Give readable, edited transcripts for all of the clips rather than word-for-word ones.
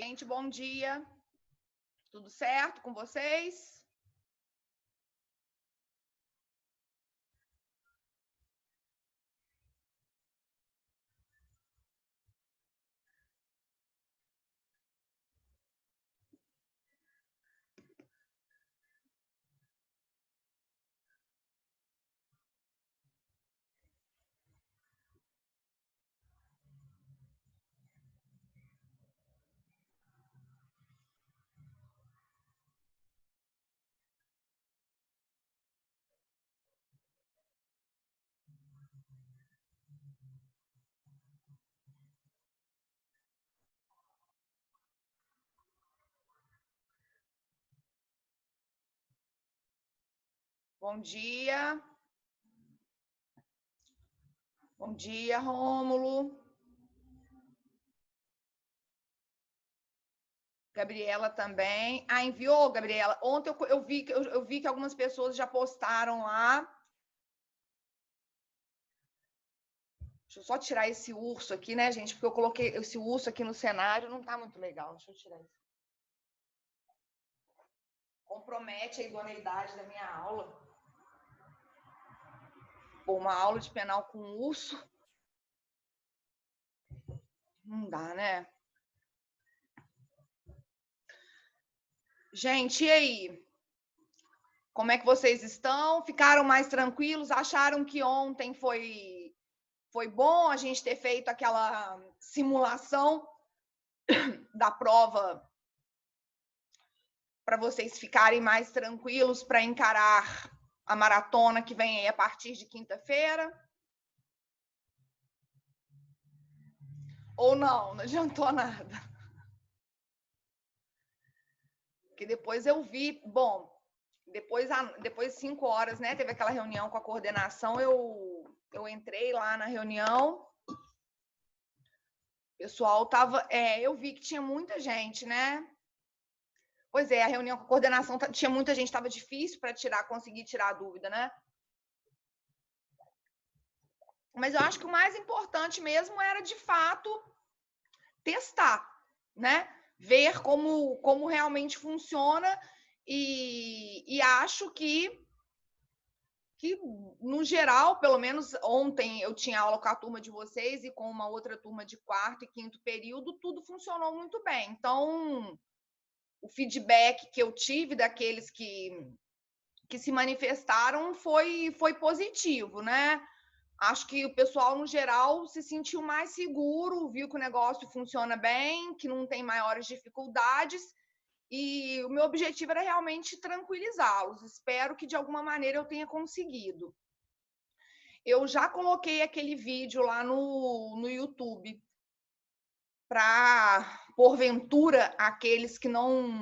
Gente, bom dia. Tudo certo com vocês? Bom dia. Bom dia, Rômulo. Gabriela também. Ah, enviou, Gabriela? Ontem eu vi que algumas pessoas já postaram lá. Deixa eu só tirar esse urso aqui, né, gente? Porque eu coloquei esse urso aqui no cenário, não tá muito legal. Deixa eu tirar isso. Compromete a idoneidade da minha aula. Pô, uma aula de penal com urso. Não dá, né? Gente, e aí? Como é que vocês estão? Ficaram mais tranquilos? Acharam que ontem foi bom a gente ter feito aquela simulação da prova para vocês ficarem mais tranquilos para encarar a maratona que vem aí a partir de quinta-feira? Ou não? Não adiantou nada. Porque depois eu vi, bom, depois de 5 horas, né, teve aquela reunião com a coordenação, eu entrei lá na reunião, o pessoal tava, eu vi que tinha muita gente, né? Pois é, a reunião com a coordenação tinha muita gente, estava difícil para conseguir tirar a dúvida, né? Mas eu acho que o mais importante mesmo era, de fato, testar, né? Ver como realmente funciona e acho que, no geral, pelo menos ontem eu tinha aula com a turma de vocês e com uma outra turma de quarto e quinto período, tudo funcionou muito bem. Então, o feedback que eu tive daqueles que se manifestaram foi positivo, né? Acho que o pessoal, no geral, se sentiu mais seguro, viu que o negócio funciona bem, que não tem maiores dificuldades, e o meu objetivo era realmente tranquilizá-los. Espero que, de alguma maneira, eu tenha conseguido. Eu já coloquei aquele vídeo lá no YouTube para, porventura, aqueles que não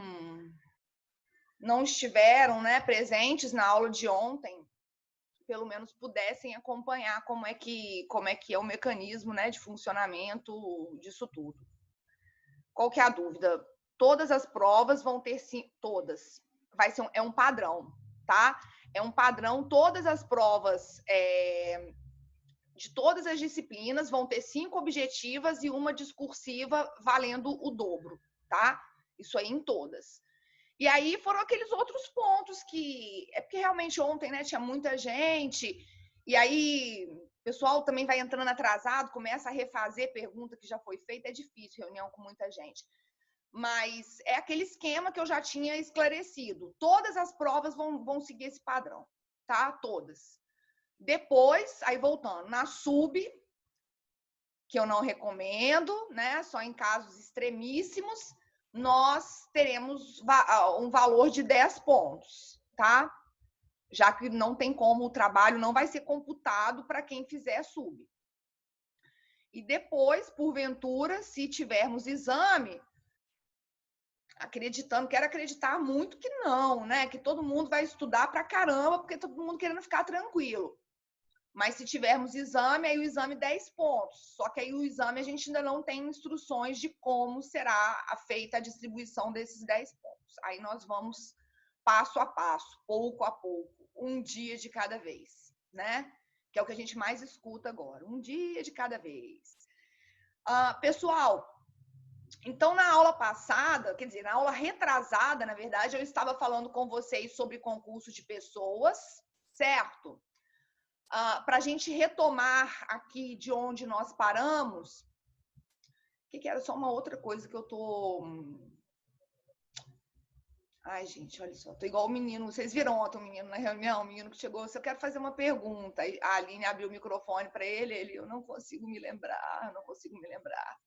estiveram, né, presentes na aula de ontem, pelo menos pudessem acompanhar como é que é o mecanismo, né, de funcionamento disso tudo. Qual que é a dúvida? Todas as provas vão ter, sim, todas. É um padrão, tá? É um padrão, todas as provas de todas as disciplinas vão ter 5 objetivas e uma discursiva valendo o dobro, tá? Isso aí em todas. E aí foram aqueles outros pontos que... É porque realmente ontem, né, tinha muita gente, e aí o pessoal também vai entrando atrasado, começa a refazer pergunta que já foi feita, é difícil, reunião com muita gente. Mas é aquele esquema que eu já tinha esclarecido. Todas as provas vão seguir esse padrão, tá? Todas. Depois, aí voltando, na sub, que eu não recomendo, né, só em casos extremíssimos, nós teremos um valor de 10 pontos, tá? Já que não tem como, o trabalho não vai ser computado para quem fizer sub. E depois, porventura, se tivermos exame, quero acreditar muito que não, né? Que todo mundo vai estudar para caramba, porque todo mundo querendo ficar tranquilo. Mas se tivermos exame, aí o exame 10 pontos. Só que aí o exame a gente ainda não tem instruções de como será feita a distribuição desses 10 pontos. Aí nós vamos passo a passo, pouco a pouco, um dia de cada vez, né? Que é o que a gente mais escuta agora, um dia de cada vez. Pessoal, Então, na aula passada, quer dizer, na aula retrasada, na verdade, eu estava falando com vocês sobre concurso de pessoas, certo? Para a gente retomar aqui de onde nós paramos, que era só uma outra coisa que eu tô... Ai, gente, olha só, tô igual o menino. Vocês viram ontem o menino na reunião? O menino que chegou, eu quero fazer uma pergunta. A Aline abriu o microfone para ele, eu não consigo me lembrar, não consigo me lembrar.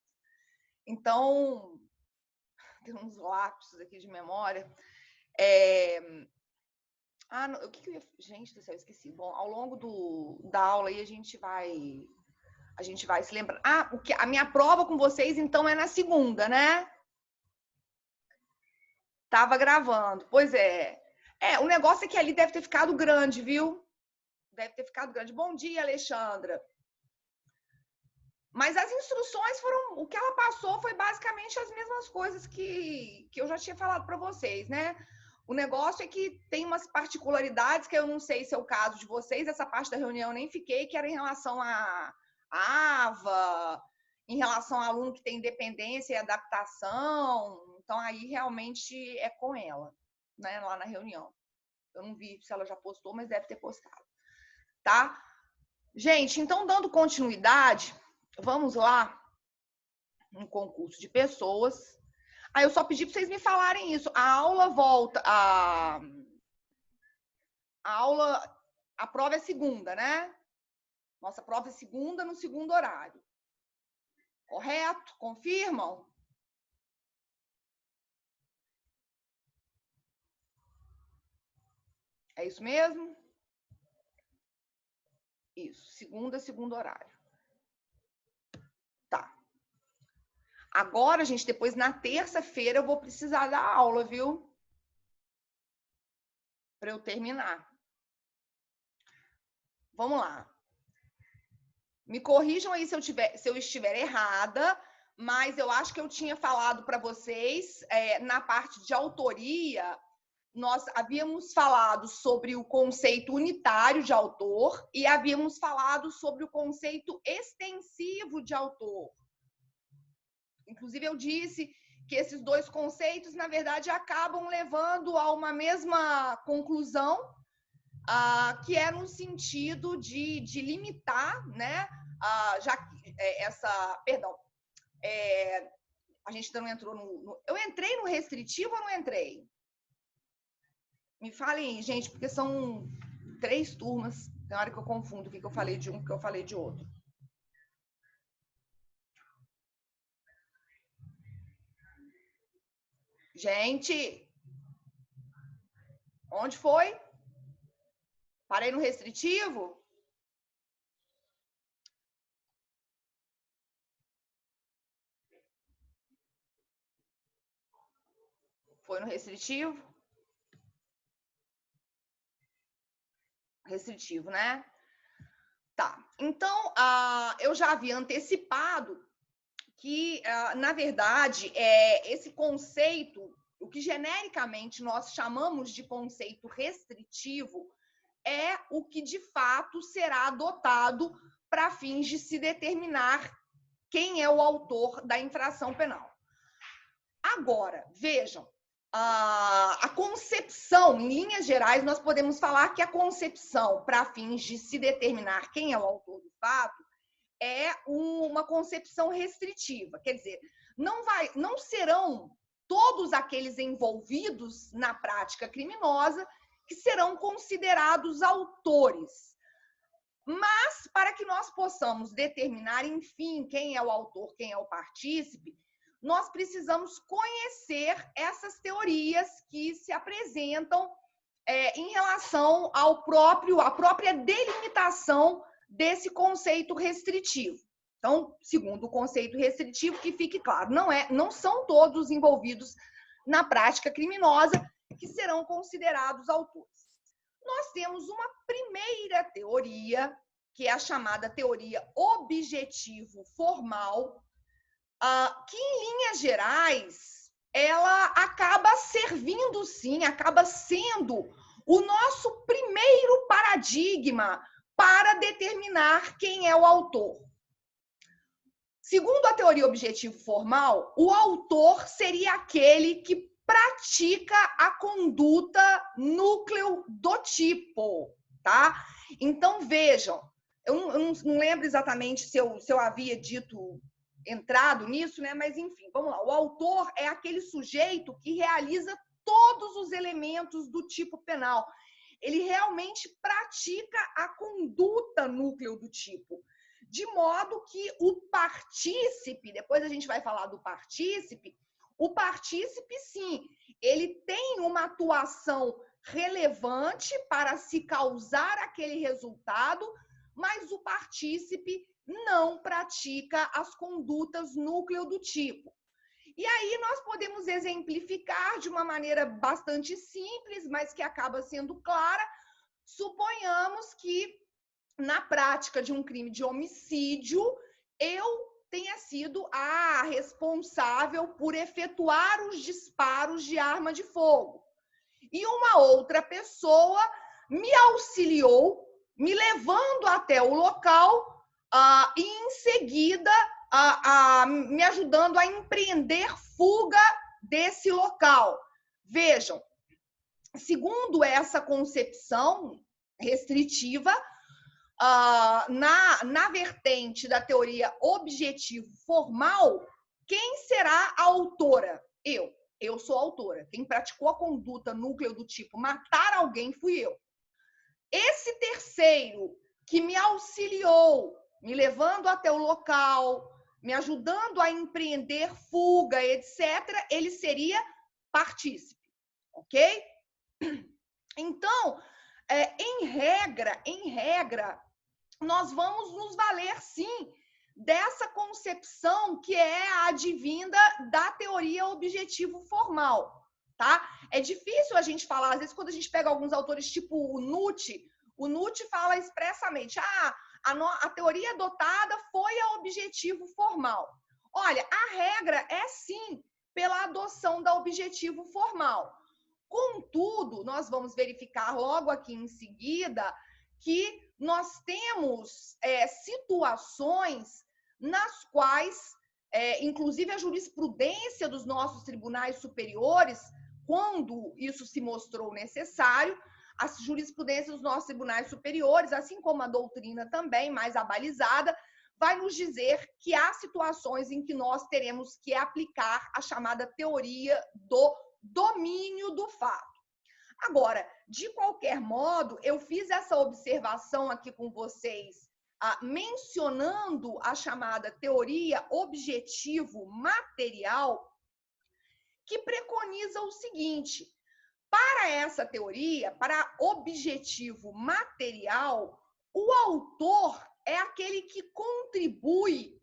Então, tem uns lapsos aqui de memória. O que eu ia... Gente do céu, esqueci. Bom, ao longo da aula aí a gente vai se lembrar. A minha prova com vocês, então, é na segunda, né? Tava gravando. Pois é. O negócio é que ali deve ter ficado grande, viu? Deve ter ficado grande. Bom dia, Alexandra. Mas as instruções foram... O que ela passou foi basicamente as mesmas coisas que eu já tinha falado para vocês, né? O negócio é que tem umas particularidades que eu não sei se é o caso de vocês. Essa parte da reunião eu nem fiquei, que era em relação à AVA, em relação ao aluno que tem dependência e adaptação. Então, aí realmente é com ela, né? Lá na reunião. Eu não vi se ela já postou, mas deve ter postado. Tá? Gente, então, dando continuidade, vamos lá. Um concurso de pessoas. Aí eu só pedi para vocês me falarem isso. A aula volta... A prova é segunda, né? Nossa prova é segunda no segundo horário. Correto? Confirmam? É isso mesmo? Isso, segunda, segundo horário. Tá. Agora, gente, depois na terça-feira eu vou precisar da aula, viu? Para eu terminar. Vamos lá. Me corrijam aí se eu estiver errada, mas eu acho que eu tinha falado para vocês, na parte de autoria, nós havíamos falado sobre o conceito unitário de autor e havíamos falado sobre o conceito extensivo de autor. Inclusive, eu disse que esses dois conceitos, na verdade, acabam levando a uma mesma conclusão, que é no sentido de limitar, né? A gente não entrou eu entrei no restritivo ou não entrei? Me falem, gente, porque são 3 turmas. Tem hora que eu confundo o que eu falei de um e o que eu falei de outro. Gente, onde foi? Parei no restritivo? Foi no restritivo? Restritivo, né? Tá. Então, eu já havia antecipado que, na verdade, esse conceito, o que genericamente nós chamamos de conceito restritivo, é o que de fato será adotado para fins de se determinar quem é o autor da infração penal. Agora, vejam, a concepção, em linhas gerais, nós podemos falar que a concepção para fins de se determinar quem é o autor do fato é uma concepção restritiva, quer dizer, não serão todos aqueles envolvidos na prática criminosa que serão considerados autores. Mas, para que nós possamos determinar, enfim, quem é o autor, quem é o partícipe, nós precisamos conhecer essas teorias que se apresentam em relação à própria delimitação desse conceito restritivo. Então, segundo o conceito restritivo, que fique claro, não são todos envolvidos na prática criminosa que serão considerados autores. Nós temos uma primeira teoria, que é a chamada teoria objetivo-formal, que, em linhas gerais, ela acaba servindo, sim, acaba sendo o nosso primeiro paradigma para determinar quem é o autor. Segundo a teoria objetivo formal, o autor seria aquele que pratica a conduta núcleo do tipo, tá? Então, vejam, eu não lembro exatamente se eu havia dito, entrado nisso, né? Mas, enfim, vamos lá. O autor é aquele sujeito que realiza todos os elementos do tipo penal. Ele realmente pratica a conduta núcleo do tipo. De modo que o partícipe, depois a gente vai falar do partícipe, o partícipe, sim, ele tem uma atuação relevante para se causar aquele resultado, mas o partícipe não pratica as condutas núcleo do tipo. E aí nós podemos exemplificar de uma maneira bastante simples, mas que acaba sendo clara. Suponhamos que na prática de um crime de homicídio, eu tenha sido a responsável por efetuar os disparos de arma de fogo. E uma outra pessoa me auxiliou, me levando até o local e, em seguida, me ajudando a empreender fuga desse local. Vejam, segundo essa concepção restritiva, na vertente da teoria objetivo formal, quem será a autora? Eu sou a autora. Quem praticou a conduta núcleo do tipo matar alguém fui eu. Esse terceiro que me auxiliou, me levando até o local, me ajudando a empreender fuga, etc., ele seria partícipe, ok? Então, em regra, nós vamos nos valer, sim, dessa concepção que é a advinda da teoria objetivo formal, tá? É difícil a gente falar, às vezes, quando a gente pega alguns autores, tipo o Nutt fala expressamente, a teoria adotada foi a objetivo formal. Olha, a regra é, sim, pela adoção da objetivo formal. Contudo, nós vamos verificar logo aqui em seguida que nós temos situações nas quais, inclusive a jurisprudência dos nossos tribunais superiores, quando isso se mostrou necessário, a jurisprudência dos nossos tribunais superiores, assim como a doutrina também, mais abalizada, vai nos dizer que há situações em que nós teremos que aplicar a chamada teoria do domínio do fato. Agora, de qualquer modo, eu fiz essa observação aqui com vocês, mencionando a chamada teoria objetivo material, que preconiza o seguinte: para essa teoria, para objetivo material, o autor é aquele que contribui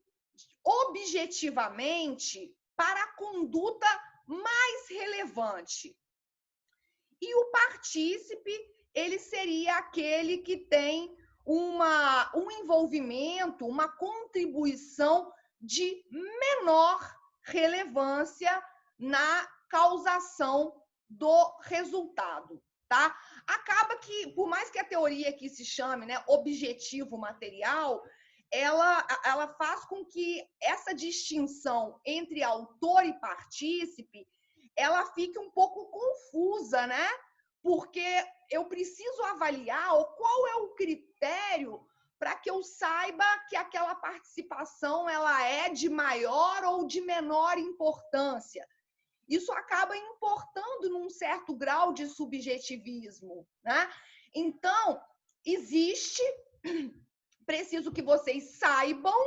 objetivamente para a conduta mais relevante. E o partícipe, ele seria aquele que tem um envolvimento, uma contribuição de menor relevância na causação do resultado, tá? Acaba que, por mais que a teoria aqui se chame, né, objetivo material, ela faz com que essa distinção entre autor e partícipe ela fique um pouco confusa, né? Porque eu preciso avaliar qual é o critério para que eu saiba que aquela participação ela é de maior ou de menor importância. Isso acaba importando num certo grau de subjetivismo, né? Então, preciso que vocês saibam,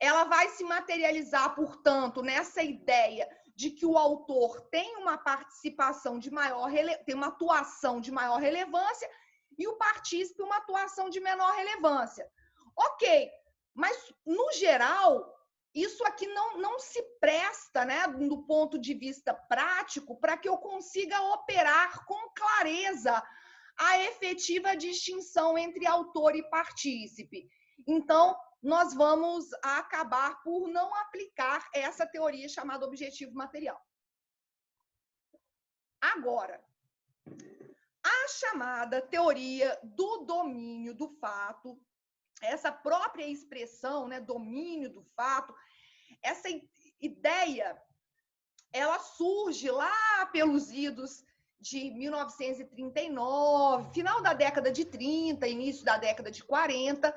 ela vai se materializar, portanto, nessa ideia de que o autor tem uma participação de maior, tem uma atuação de maior relevância e o partícipe uma atuação de menor relevância. Ok, mas, no geral, isso aqui não se presta, né, do ponto de vista prático, para que eu consiga operar com clareza a efetiva distinção entre autor e partícipe. Então, nós vamos acabar por não aplicar essa teoria chamada objetivo material. Agora, a chamada teoria do domínio do fato essa própria expressão, né, domínio do fato, essa ideia, ela surge lá pelos idos de 1939, final da década de 30, início da década de 40,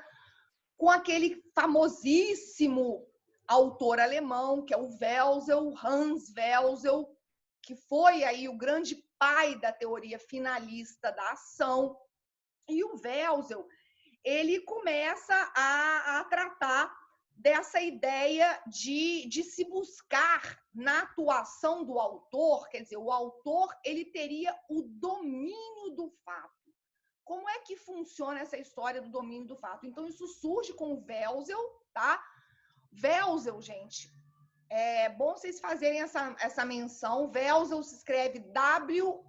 com aquele famosíssimo autor alemão, que é o Welsel, Hans Welsel, que foi aí o grande pai da teoria finalista da ação. E o Welsel, ele começa a tratar dessa ideia de se buscar na atuação do autor, quer dizer, o autor ele teria o domínio do fato. Como é que funciona essa história do domínio do fato? Então, isso surge com o Welsel, tá? Welsel, gente, é bom vocês fazerem essa menção. Welsel se escreve W-E-L-Z-E-L,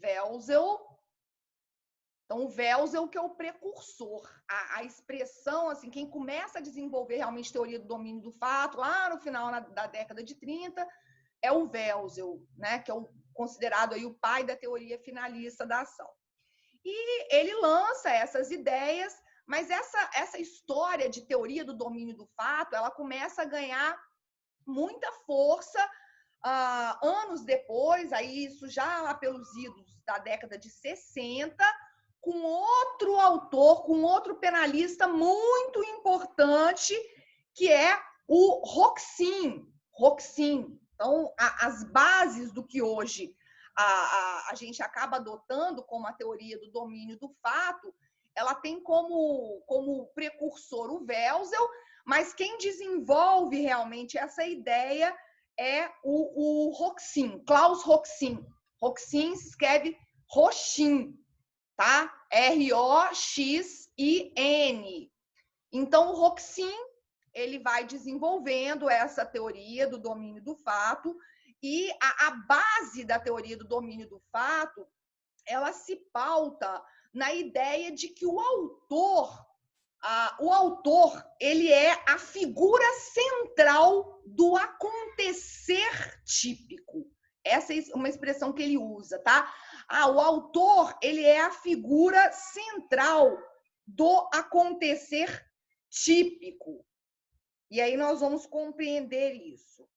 Welsel. Então, o Welsel que é o precursor, a expressão, assim, quem começa a desenvolver realmente teoria do domínio do fato, lá no final da década de 30, é o Welsel, né, que é considerado aí o pai da teoria finalista da ação. E ele lança essas ideias, mas essa história de teoria do domínio do fato, ela começa a ganhar muita força anos depois, aí isso já lá pelos idos da década de 60, com outro autor, com outro penalista muito importante, que é o Roxin. Então, as bases do que hoje a gente acaba adotando como a teoria do domínio do fato, ela tem como precursor o Welsel, mas quem desenvolve realmente essa ideia é o Roxin, Klaus Roxin. Roxin se escreve Roxin, tá? R-O-X-I-N. Então, o Roxin, ele vai desenvolvendo essa teoria do domínio do fato, e a base da teoria do domínio do fato, ela se pauta na ideia de que o autor, ele é a figura central do acontecer típico. Essa é uma expressão que ele usa, tá? O autor, ele é a figura central do acontecer típico. E aí nós vamos compreender isso.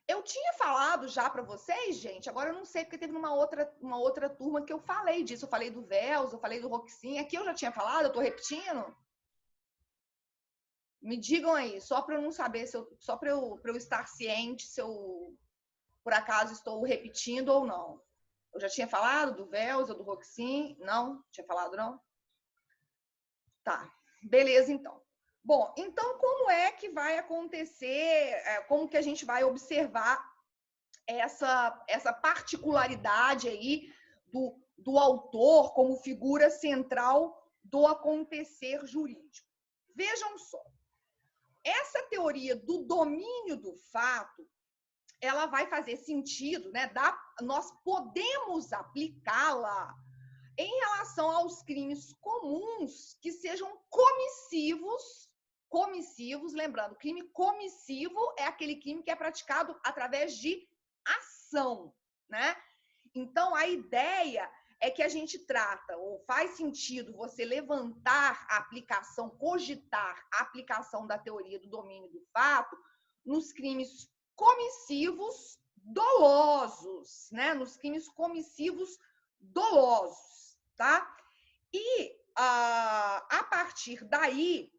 Eu tinha falado já para vocês, gente, agora eu não sei, porque teve uma outra turma que eu falei disso. Eu falei do Welsel, eu falei do Roxin. Aqui eu já tinha falado, eu estou repetindo? Me digam aí, só para eu não saber, só para eu estar ciente se eu, por acaso, estou repetindo ou não. Eu já tinha falado do Welsel, do Roxin? Não? Tinha falado, não? Tá, beleza, então. Bom, então como é que vai acontecer, como que a gente vai observar essa particularidade aí do autor como figura central do acontecer jurídico? Vejam só, essa teoria do domínio do fato, ela vai fazer sentido, né? Nós podemos aplicá-la em relação aos crimes comuns que sejam comissivos, lembrando, crime comissivo é aquele crime que é praticado através de ação, né? Então, a ideia é que a gente trata, ou faz sentido você levantar a aplicação, cogitar a aplicação da teoria do domínio do fato nos crimes comissivos dolosos, né? Nos crimes comissivos dolosos, tá? E a partir daí,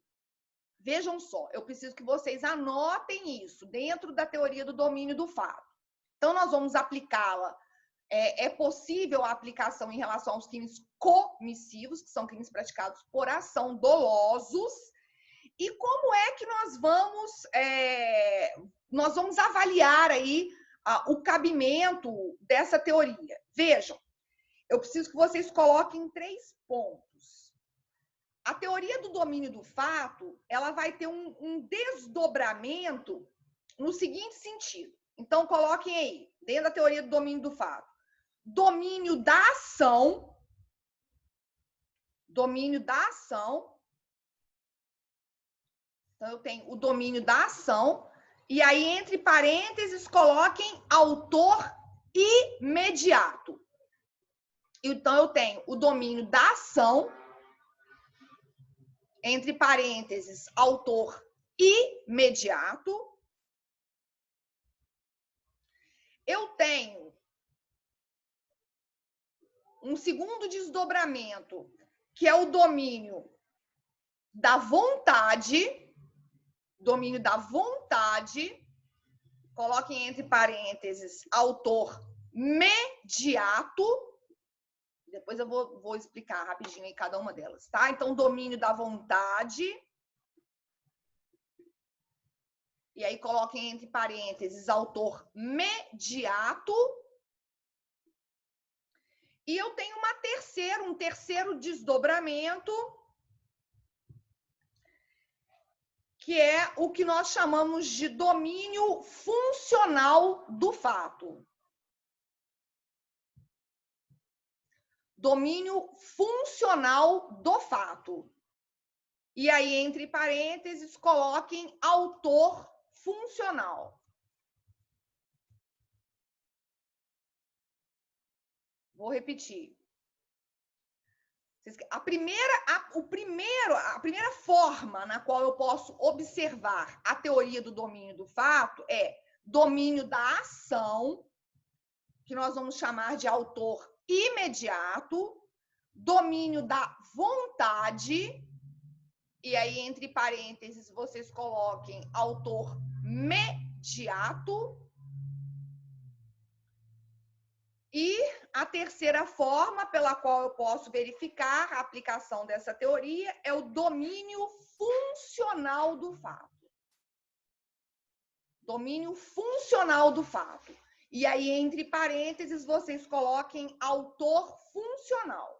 vejam só, eu preciso que vocês anotem isso dentro da teoria do domínio do fato. Então, nós vamos aplicá-la. É possível a aplicação em relação aos crimes comissivos, que são crimes praticados por ação, dolosos. E como é que nós vamos avaliar aí o cabimento dessa teoria? Vejam, eu preciso que vocês coloquem 3 pontos. A teoria do domínio do fato, ela vai ter um desdobramento no seguinte sentido. Então, coloquem aí, dentro da teoria do domínio do fato. Domínio da ação. Domínio da ação. Então, eu tenho o domínio da ação. E aí, entre parênteses, coloquem autor imediato. Então, eu tenho o domínio da ação, entre parênteses, autor imediato. Eu tenho um segundo desdobramento, que é o domínio da vontade, coloquem entre parênteses, autor mediato. Depois eu vou explicar rapidinho aí cada uma delas, tá? Então, domínio da vontade. E aí, coloquem entre parênteses, autor mediato. E eu tenho um terceiro desdobramento, que é o que nós chamamos de domínio funcional do fato. Domínio funcional do fato. E aí, entre parênteses, coloquem autor funcional. Vou repetir. A primeira forma na qual eu posso observar a teoria do domínio do fato é domínio da ação, que nós vamos chamar de autor imediato, domínio da vontade, e aí, entre parênteses, vocês coloquem autor mediato. E a terceira forma pela qual eu posso verificar a aplicação dessa teoria é o domínio funcional do fato. Domínio funcional do fato. E aí, entre parênteses, vocês coloquem autor funcional.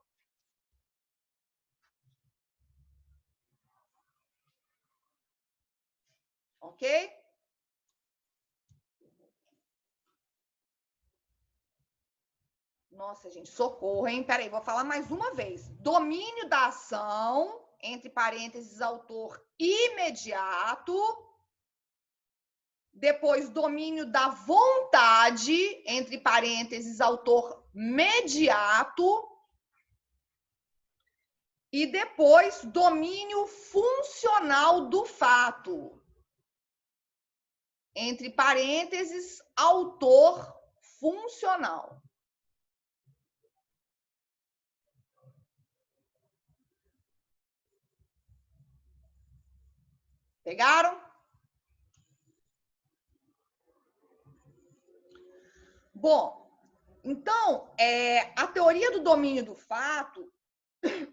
Ok? Nossa, gente, socorro, hein? Peraí, vou falar mais uma vez. Domínio da ação, entre parênteses, autor imediato. Depois, domínio da vontade, entre parênteses, autor mediato. E depois, domínio funcional do fato, entre parênteses, autor funcional. Pegaram? Bom, então, a teoria do domínio do fato,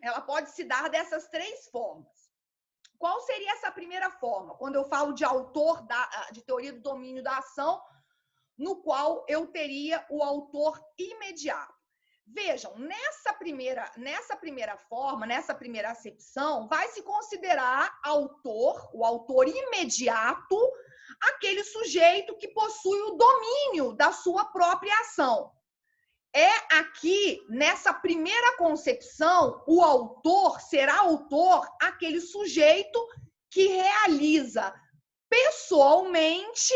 ela pode se dar dessas três formas. Qual seria essa primeira forma? Quando eu falo de autor de teoria do domínio da ação, no qual eu teria o autor imediato. Vejam, nessa primeira forma, nessa primeira acepção, vai se considerar o autor imediato, aquele sujeito que possui o domínio da sua própria ação. É aqui, nessa primeira concepção, o autor será aquele sujeito que realiza pessoalmente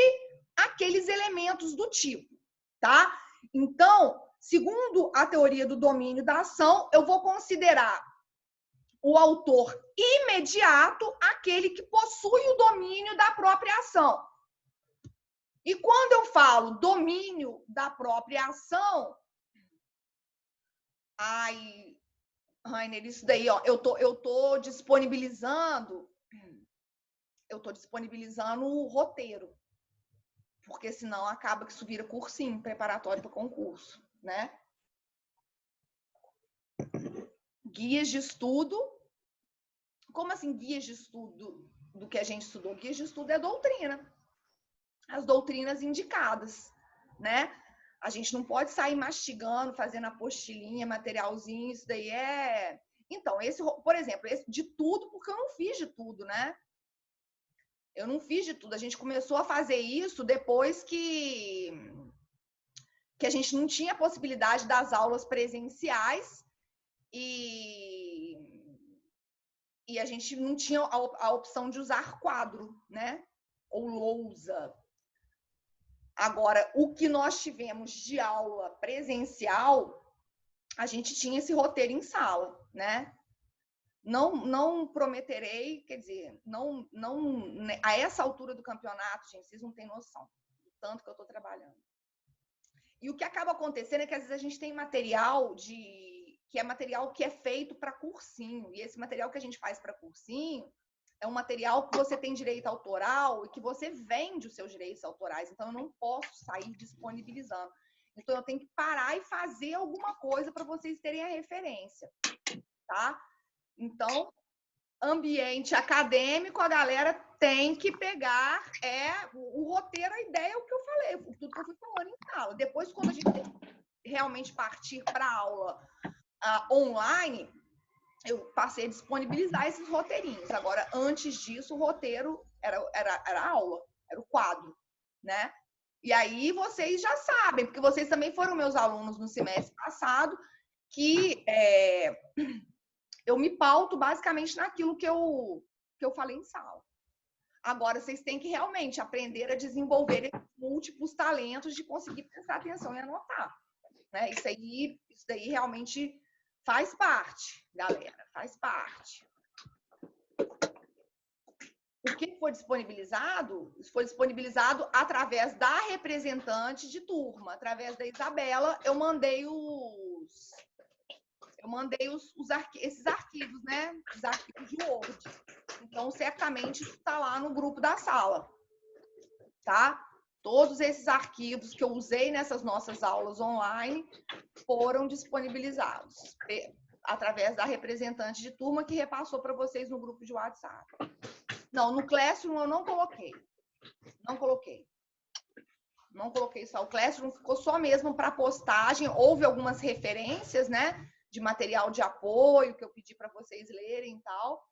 aqueles elementos do tipo, tá? Então, segundo a teoria do domínio da ação, eu vou considerar o autor imediato aquele que possui o domínio da própria ação. E quando eu falo domínio da própria ação, ai, Rainer, isso daí, ó, eu tô disponibilizando o roteiro, porque senão acaba que isso vira cursinho preparatório para concurso, né? Guias de estudo. Como assim guias de estudo do que a gente estudou? Guias de estudo é doutrina. As doutrinas indicadas, né? A gente não pode sair mastigando, fazendo apostilinha, materialzinho, isso daí é... Então, por exemplo, esse de tudo, porque eu não fiz de tudo, né? Eu não fiz de tudo. A gente começou a fazer isso depois que a gente não tinha possibilidade das aulas presenciais e a gente não tinha a opção de usar quadro, né? Ou lousa. Agora, o que nós tivemos de aula presencial a gente tinha esse roteiro em sala, né? Não prometerei, quer dizer, a essa altura do campeonato, gente, vocês não têm noção do tanto que eu estou trabalhando. E o que acaba acontecendo é que às vezes a gente tem material que é material que é feito para cursinho, e esse material que a gente faz para cursinho é um material que você tem direito autoral e que você vende os seus direitos autorais, então eu não posso sair disponibilizando. Então eu tenho que parar e fazer alguma coisa para vocês terem a referência, tá? Então, ambiente acadêmico, a galera tem que pegar o roteiro, a ideia é o que eu falei, tudo que eu fui falando em sala. Depois, quando a gente realmente partir para a aula online, eu passei a disponibilizar esses roteirinhos. Agora, antes disso, o roteiro era a aula, era o quadro, né? E aí vocês já sabem, porque vocês também foram meus alunos no semestre passado, que eu me pauto basicamente naquilo que eu falei em sala. Agora, vocês têm que realmente aprender a desenvolver esses múltiplos talentos de conseguir prestar atenção e anotar. Né? Isso daí realmente faz parte, galera, faz parte. O que foi disponibilizado? Isso foi disponibilizado através da representante de turma, através da Isabela. Eu mandei esses arquivos, né? Os arquivos de Word. Então, certamente, isso está lá no grupo da sala, tá? Todos esses arquivos que eu usei nessas nossas aulas online foram disponibilizados através da representante de turma que repassou para vocês no grupo de WhatsApp. Não, no Classroom eu não coloquei. Não coloquei só. O Classroom ficou só mesmo para postagem. Houve algumas referências, né? De material de apoio que eu pedi para vocês lerem e tal,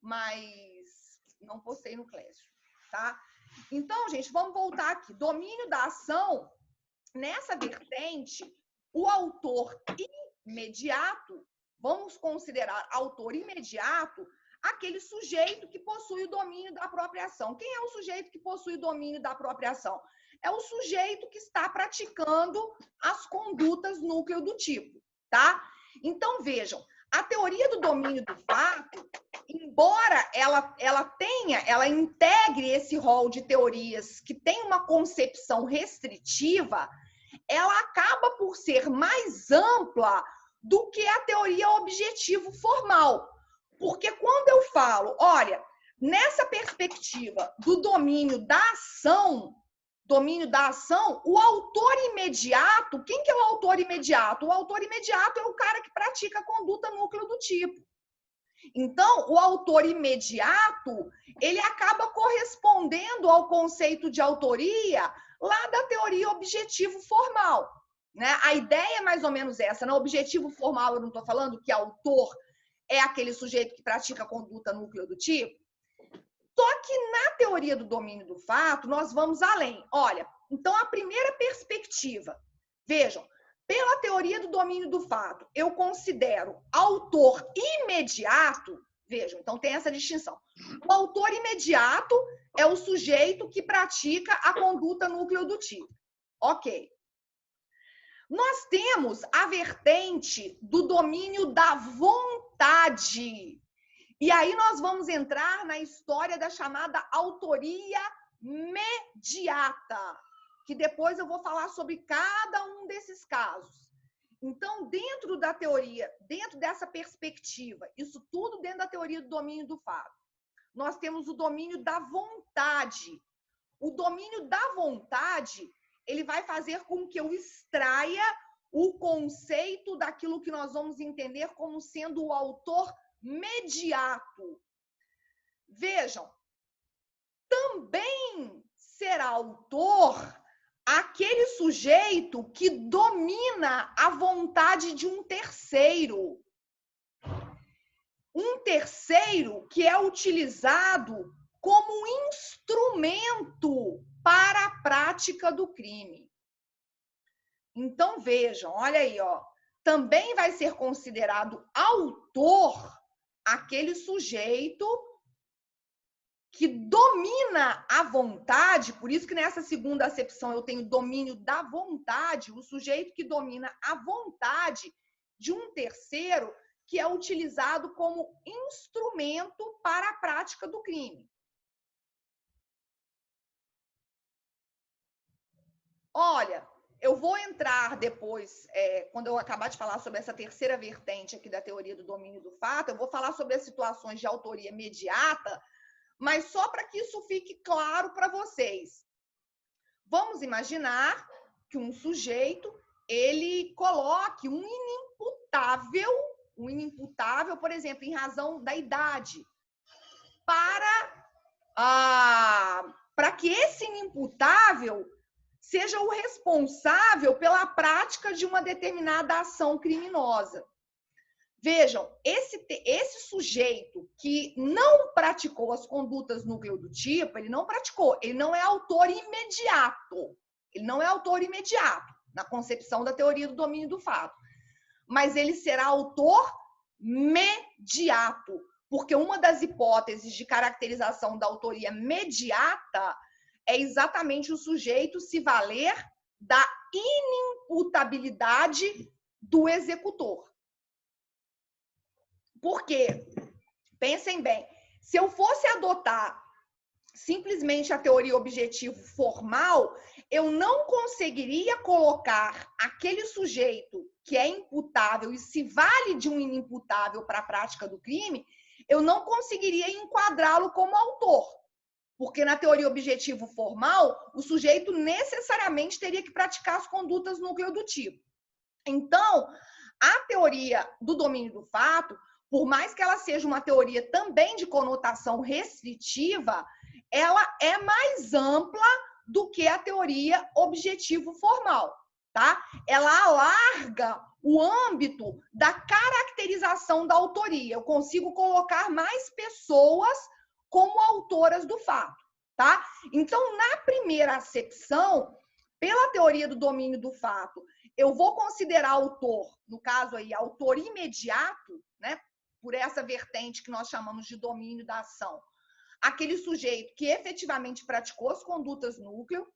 mas não postei no Classroom, tá? Então, gente, vamos voltar aqui. Domínio da ação, nessa vertente, o autor imediato, vamos considerar autor imediato aquele sujeito que possui o domínio da própria ação. Quem é o sujeito que possui o domínio da própria ação? É o sujeito que está praticando as condutas núcleo do tipo, tá? Então, vejam, a teoria do domínio do fato, embora ela integre esse rol de teorias que tem uma concepção restritiva, ela acaba por ser mais ampla do que a teoria objetivo formal. Porque quando eu falo, olha, nessa perspectiva do domínio da ação, o autor imediato, quem que é o autor imediato? O autor imediato é o cara que pratica a conduta núcleo do tipo. Então, o autor imediato, ele acaba correspondendo ao conceito de autoria lá da teoria objetivo formal, né? A ideia é mais ou menos essa, no objetivo formal eu não estou falando que autor é aquele sujeito que pratica a conduta núcleo do tipo. Só que na teoria do domínio do fato, nós vamos além. Olha, então a primeira perspectiva, vejam, pela teoria do domínio do fato, eu considero autor imediato, vejam, então tem essa distinção. O autor imediato é o sujeito que pratica a conduta núcleo do tipo. Ok. Nós temos a vertente do domínio da vontade. E aí nós vamos entrar na história da chamada autoria mediata, que depois eu vou falar sobre cada um desses casos. Então, dentro da teoria, dentro dessa perspectiva, isso tudo dentro da teoria do domínio do fato, nós temos o domínio da vontade. O domínio da vontade, ele vai fazer com que eu extraia o conceito daquilo que nós vamos entender como sendo o autor mediato. Vejam, também será autor aquele sujeito que domina a vontade de um terceiro. Um terceiro que é utilizado como instrumento para a prática do crime. Então, vejam, olha aí, ó, também vai ser considerado autor aquele sujeito que domina a vontade, por isso que nessa segunda acepção eu tenho domínio da vontade, o sujeito que domina a vontade de um terceiro que é utilizado como instrumento para a prática do crime. Olha, eu vou entrar depois, quando eu acabar de falar sobre essa terceira vertente aqui da teoria do domínio do fato, eu vou falar sobre as situações de autoria imediata, mas só para que isso fique claro para vocês. Vamos imaginar que um sujeito, ele coloque um inimputável, por exemplo, em razão da idade, para que esse inimputável seja o responsável pela prática de uma determinada ação criminosa. Vejam, esse sujeito que não praticou as condutas núcleo do tipo, ele não praticou, ele não é autor imediato. Ele não é autor imediato, na concepção da teoria do domínio do fato. Mas ele será autor mediato, porque uma das hipóteses de caracterização da autoria mediata é exatamente o sujeito se valer da inimputabilidade do executor. Por quê? Pensem bem, se eu fosse adotar simplesmente a teoria objetivo formal, eu não conseguiria colocar aquele sujeito que é imputável e se vale de um inimputável para a prática do crime, eu não conseguiria enquadrá-lo como autor. Porque na teoria objetivo formal, o sujeito necessariamente teria que praticar as condutas núcleo do tipo. Então, a teoria do domínio do fato, por mais que ela seja uma teoria também de conotação restritiva, ela é mais ampla do que a teoria objetivo formal, tá? Ela alarga o âmbito da caracterização da autoria. Eu consigo colocar mais pessoas como autoras do fato, tá? Então, na primeira acepção, pela teoria do domínio do fato, eu vou considerar autor, no caso aí, autor imediato, né? Por essa vertente que nós chamamos de domínio da ação, aquele sujeito que efetivamente praticou as condutas núcleo,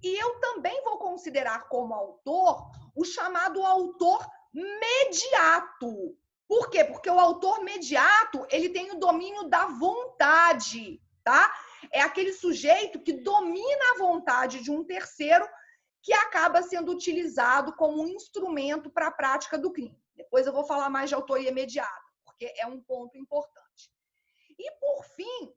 e eu também vou considerar como autor o chamado autor mediato. Por quê? Porque o autor mediato, ele tem o domínio da vontade, tá? É aquele sujeito que domina a vontade de um terceiro que acaba sendo utilizado como um instrumento para a prática do crime. Depois eu vou falar mais de autoria imediata, porque é um ponto importante. E, por fim,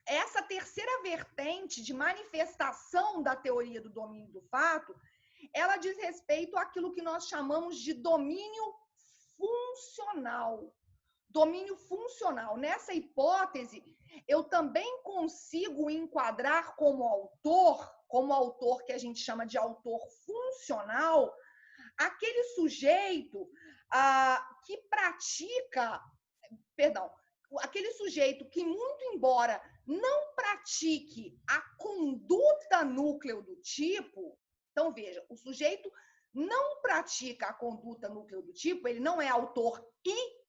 essa terceira vertente de manifestação da teoria do domínio do fato, ela diz respeito àquilo que nós chamamos de domínio funcional. Domínio funcional. Nessa hipótese, eu também consigo enquadrar como autor que a gente chama de autor funcional, aquele sujeito que pratica, aquele sujeito que, muito embora não pratique a conduta núcleo do tipo, então veja, o sujeito não pratica a conduta núcleo do tipo, ele não é autor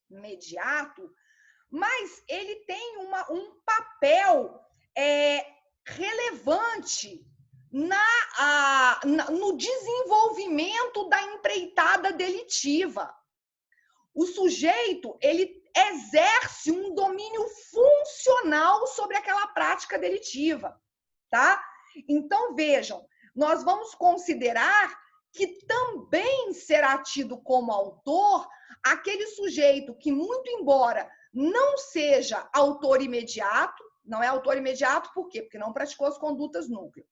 imediato, mas ele tem um papel relevante no desenvolvimento da empreitada delitiva. O sujeito, ele exerce um domínio funcional sobre aquela prática delitiva, tá? Então, vejam, nós vamos considerar que também será tido como autor aquele sujeito que, muito embora não seja autor imediato, não é autor imediato por quê? Porque não praticou as condutas núcleo.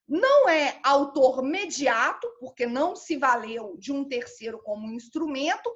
Não é autor mediato, porque não se valeu de um terceiro como instrumento,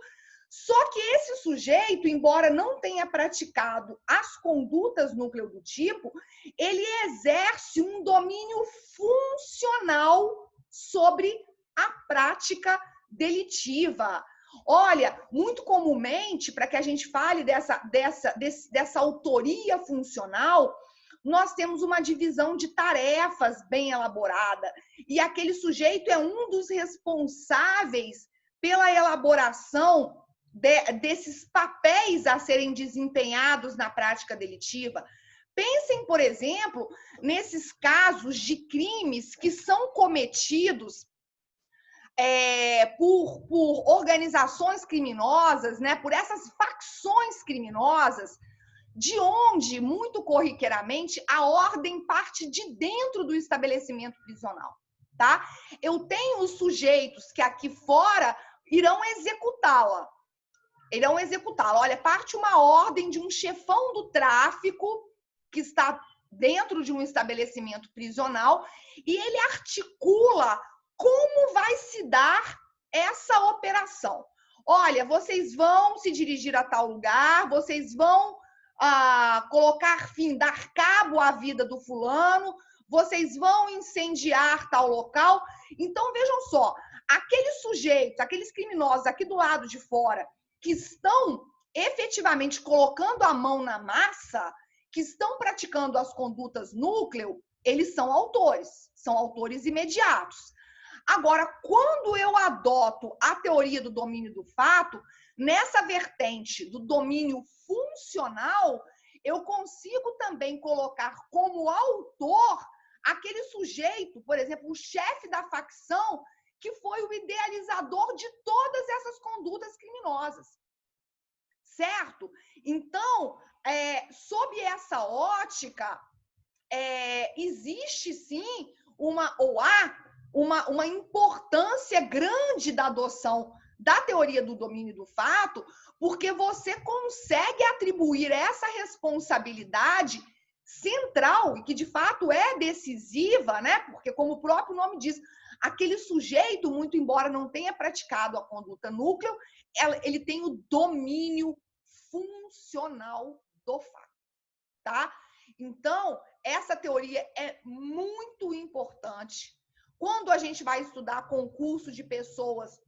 só que esse sujeito, embora não tenha praticado as condutas núcleo do tipo, ele exerce um domínio funcional sobre a prática delitiva. Olha, muito comumente, para que a gente fale dessa autoria funcional, nós temos uma divisão de tarefas bem elaborada, e aquele sujeito é um dos responsáveis pela elaboração desses papéis a serem desempenhados na prática delitiva. Pensem, por exemplo, nesses casos de crimes que são cometidos por organizações criminosas, né, por essas facções criminosas, de onde, muito corriqueiramente, a ordem parte de dentro do estabelecimento prisional, tá? Eu tenho os sujeitos que aqui fora irão executá-la. Olha, parte uma ordem de um chefão do tráfico que está dentro de um estabelecimento prisional e ele articula como vai se dar essa operação. Olha, vocês vão se dirigir a tal lugar, vocês vão colocar fim, dar cabo à vida do fulano, vocês vão incendiar tal local. Então, vejam só, aqueles sujeitos, aqueles criminosos aqui do lado de fora, que estão efetivamente colocando a mão na massa, que estão praticando as condutas núcleo, eles são autores imediatos. Agora, quando eu adoto a teoria do domínio do fato, nessa vertente do domínio funcional, eu consigo também colocar como autor aquele sujeito, por exemplo, o chefe da facção, que foi o idealizador de todas essas condutas criminosas. Certo? Então, sob essa ótica, existe sim uma importância grande da adoção da teoria do domínio do fato, porque você consegue atribuir essa responsabilidade central, e que de fato é decisiva, né? Porque, como o próprio nome diz, aquele sujeito, muito embora não tenha praticado a conduta núcleo, ele tem o domínio funcional do fato, tá? Então, essa teoria é muito importante. Quando a gente vai estudar concurso de pessoas,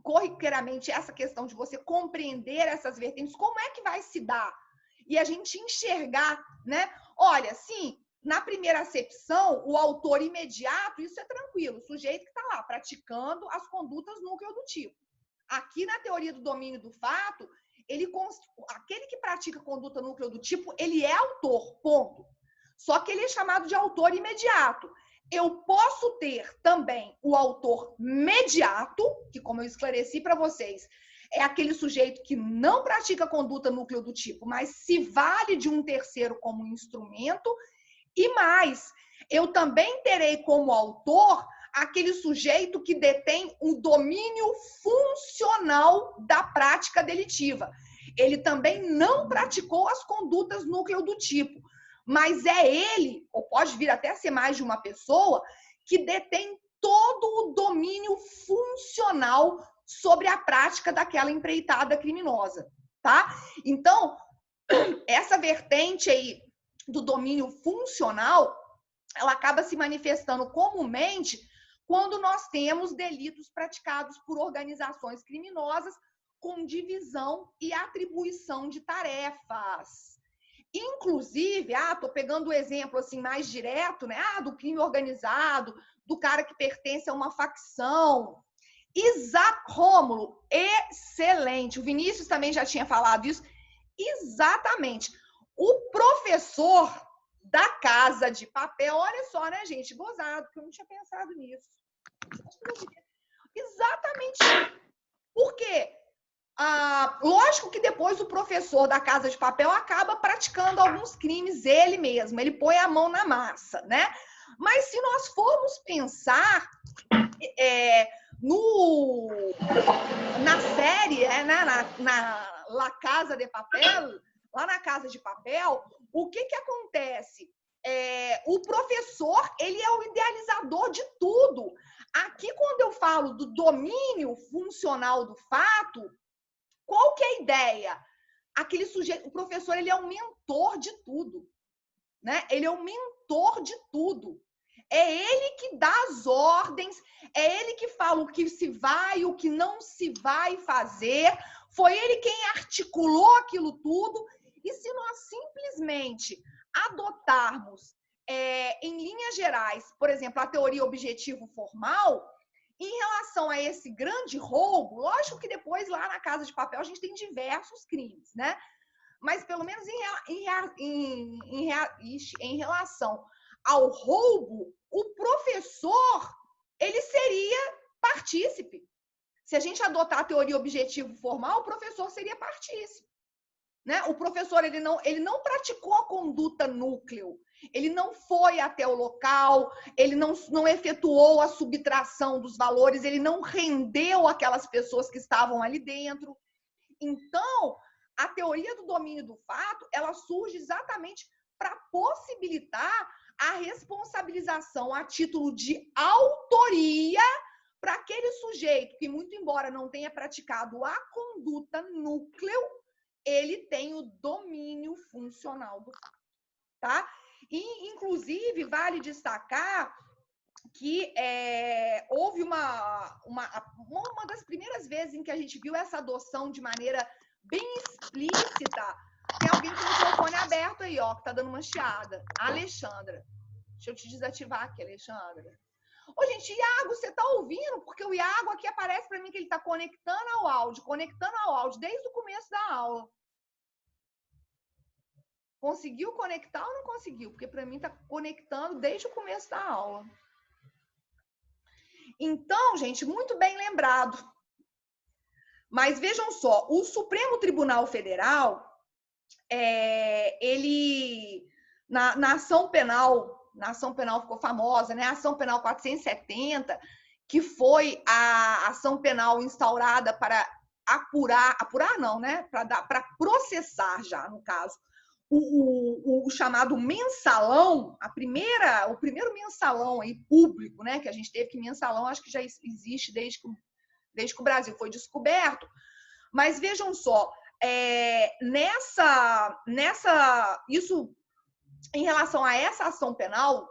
corriqueiramente, essa questão de você compreender essas vertentes, como é que vai se dar? E a gente enxergar, né? Olha, sim, na primeira acepção, o autor imediato, isso é tranquilo, o sujeito que está lá praticando as condutas núcleo do tipo. Aqui na teoria do domínio do fato, aquele que pratica conduta núcleo do tipo, ele é autor, ponto. Só que ele é chamado de autor imediato. Eu posso ter também o autor mediato, que, como eu esclareci para vocês, é aquele sujeito que não pratica conduta núcleo do tipo, mas se vale de um terceiro como instrumento. E mais, eu também terei como autor aquele sujeito que detém o domínio funcional da prática delitiva. Ele também não praticou as condutas núcleo do tipo, mas é ele, ou pode vir até a ser mais de uma pessoa, que detém todo o domínio funcional sobre a prática daquela empreitada criminosa, tá? Então, essa vertente aí do domínio funcional, ela acaba se manifestando comumente quando nós temos delitos praticados por organizações criminosas com divisão e atribuição de tarefas. Inclusive, estou pegando o exemplo assim mais direto, né? Do crime organizado, do cara que pertence a uma facção. Rômulo, excelente. O Vinícius também já tinha falado isso. Exatamente. O professor da Casa de Papel, olha só, né, gente? Gozado, que eu não tinha pensado nisso. Exatamente. Por quê? Lógico que depois o professor da Casa de Papel acaba praticando alguns crimes ele mesmo, ele põe a mão na massa, né? Mas se nós formos pensar na série, né, na La Casa de Papel, lá na Casa de Papel, o que acontece? O professor, ele é o idealizador de tudo. Aqui, quando eu falo do domínio funcional do fato, qual que é a ideia? Aquele sujeito, o professor, ele é o mentor de tudo, né? Ele é o mentor de tudo. É ele que dá as ordens, é ele que fala o que se vai, o que não se vai fazer. Foi ele quem articulou aquilo tudo. E se nós simplesmente adotarmos, em linhas gerais, por exemplo, a teoria objetivo formal, em relação a esse grande roubo, lógico que depois lá na Casa de Papel a gente tem diversos crimes, né? Mas pelo menos em relação ao roubo, o professor, ele seria partícipe. Se a gente adotar a teoria objetivo formal, o professor seria partícipe. Né? O professor ele não praticou a conduta núcleo, ele não foi até o local, ele não efetuou a subtração dos valores, ele não rendeu aquelas pessoas que estavam ali dentro. Então, a teoria do domínio do fato, ela surge exatamente para possibilitar a responsabilização a título de autoria para aquele sujeito que, muito embora não tenha praticado a conduta núcleo, ele tem o domínio funcional do fato, tá? E, inclusive, vale destacar que houve uma das primeiras vezes em que a gente viu essa adoção de maneira bem explícita. Tem alguém com o microfone aberto aí, ó, que tá dando uma chiada. A Alexandra. Deixa eu te desativar aqui, Alexandra. Ô, gente, Iago, você tá ouvindo? Porque o Iago aqui aparece para mim que ele tá conectando ao áudio desde o começo da aula. Conseguiu conectar ou não conseguiu? Porque para mim tá conectando desde o começo da aula. Então, gente, muito bem lembrado. Mas vejam só, o Supremo Tribunal Federal, ele, na ação penal ficou famosa, né? A ação penal 470, que foi a ação penal instaurada para apurar não, né? Para processar já, no caso, o chamado mensalão, o primeiro mensalão aí público, né? Que a gente teve, que mensalão acho que já existe desde que o Brasil foi descoberto. Mas vejam só, isso em relação a essa ação penal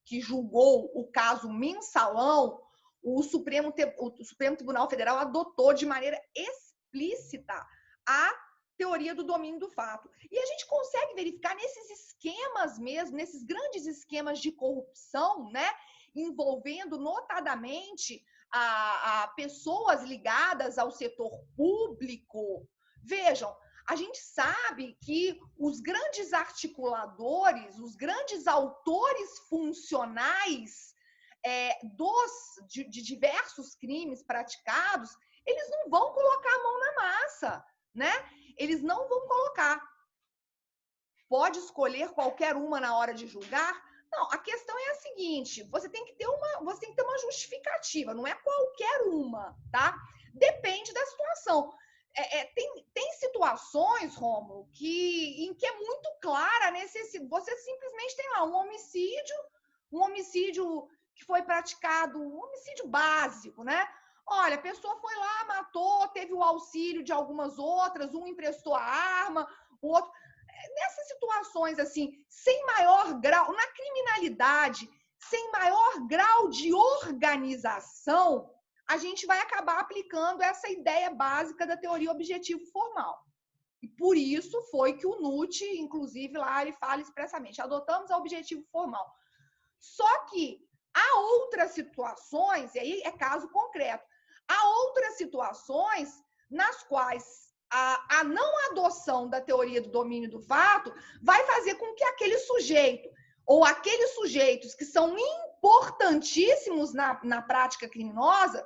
que julgou o caso mensalão, o Supremo Tribunal Federal adotou de maneira explícita a teoria do domínio do fato. E a gente consegue verificar nesses esquemas mesmo, nesses grandes esquemas de corrupção, né, envolvendo notadamente a pessoas ligadas ao setor público. Vejam, a gente sabe que os grandes articuladores, os grandes autores funcionais de diversos crimes praticados, eles não vão colocar a mão na massa, né? Eles não vão colocar. Pode escolher qualquer uma na hora de julgar? Não, a questão é a seguinte, você tem que ter uma justificativa, não é qualquer uma, tá? Depende da situação. Tem situações, Rômulo, em que é muito clara a necessidade. Você simplesmente tem lá um homicídio que foi praticado, um homicídio básico, né? Olha, a pessoa foi lá, matou, teve o auxílio de algumas outras, um emprestou a arma, o outro... Nessas situações, assim, sem maior grau, na criminalidade, sem maior grau de organização, a gente vai acabar aplicando essa ideia básica da teoria objetivo formal. E por isso foi que o NUT, inclusive, lá ele fala expressamente, adotamos a objetivo formal. Só que há outras situações, e aí é caso concreto, há outras situações nas quais a não adoção da teoria do domínio do fato vai fazer com que aquele sujeito ou aqueles sujeitos que são importantíssimos na prática criminosa,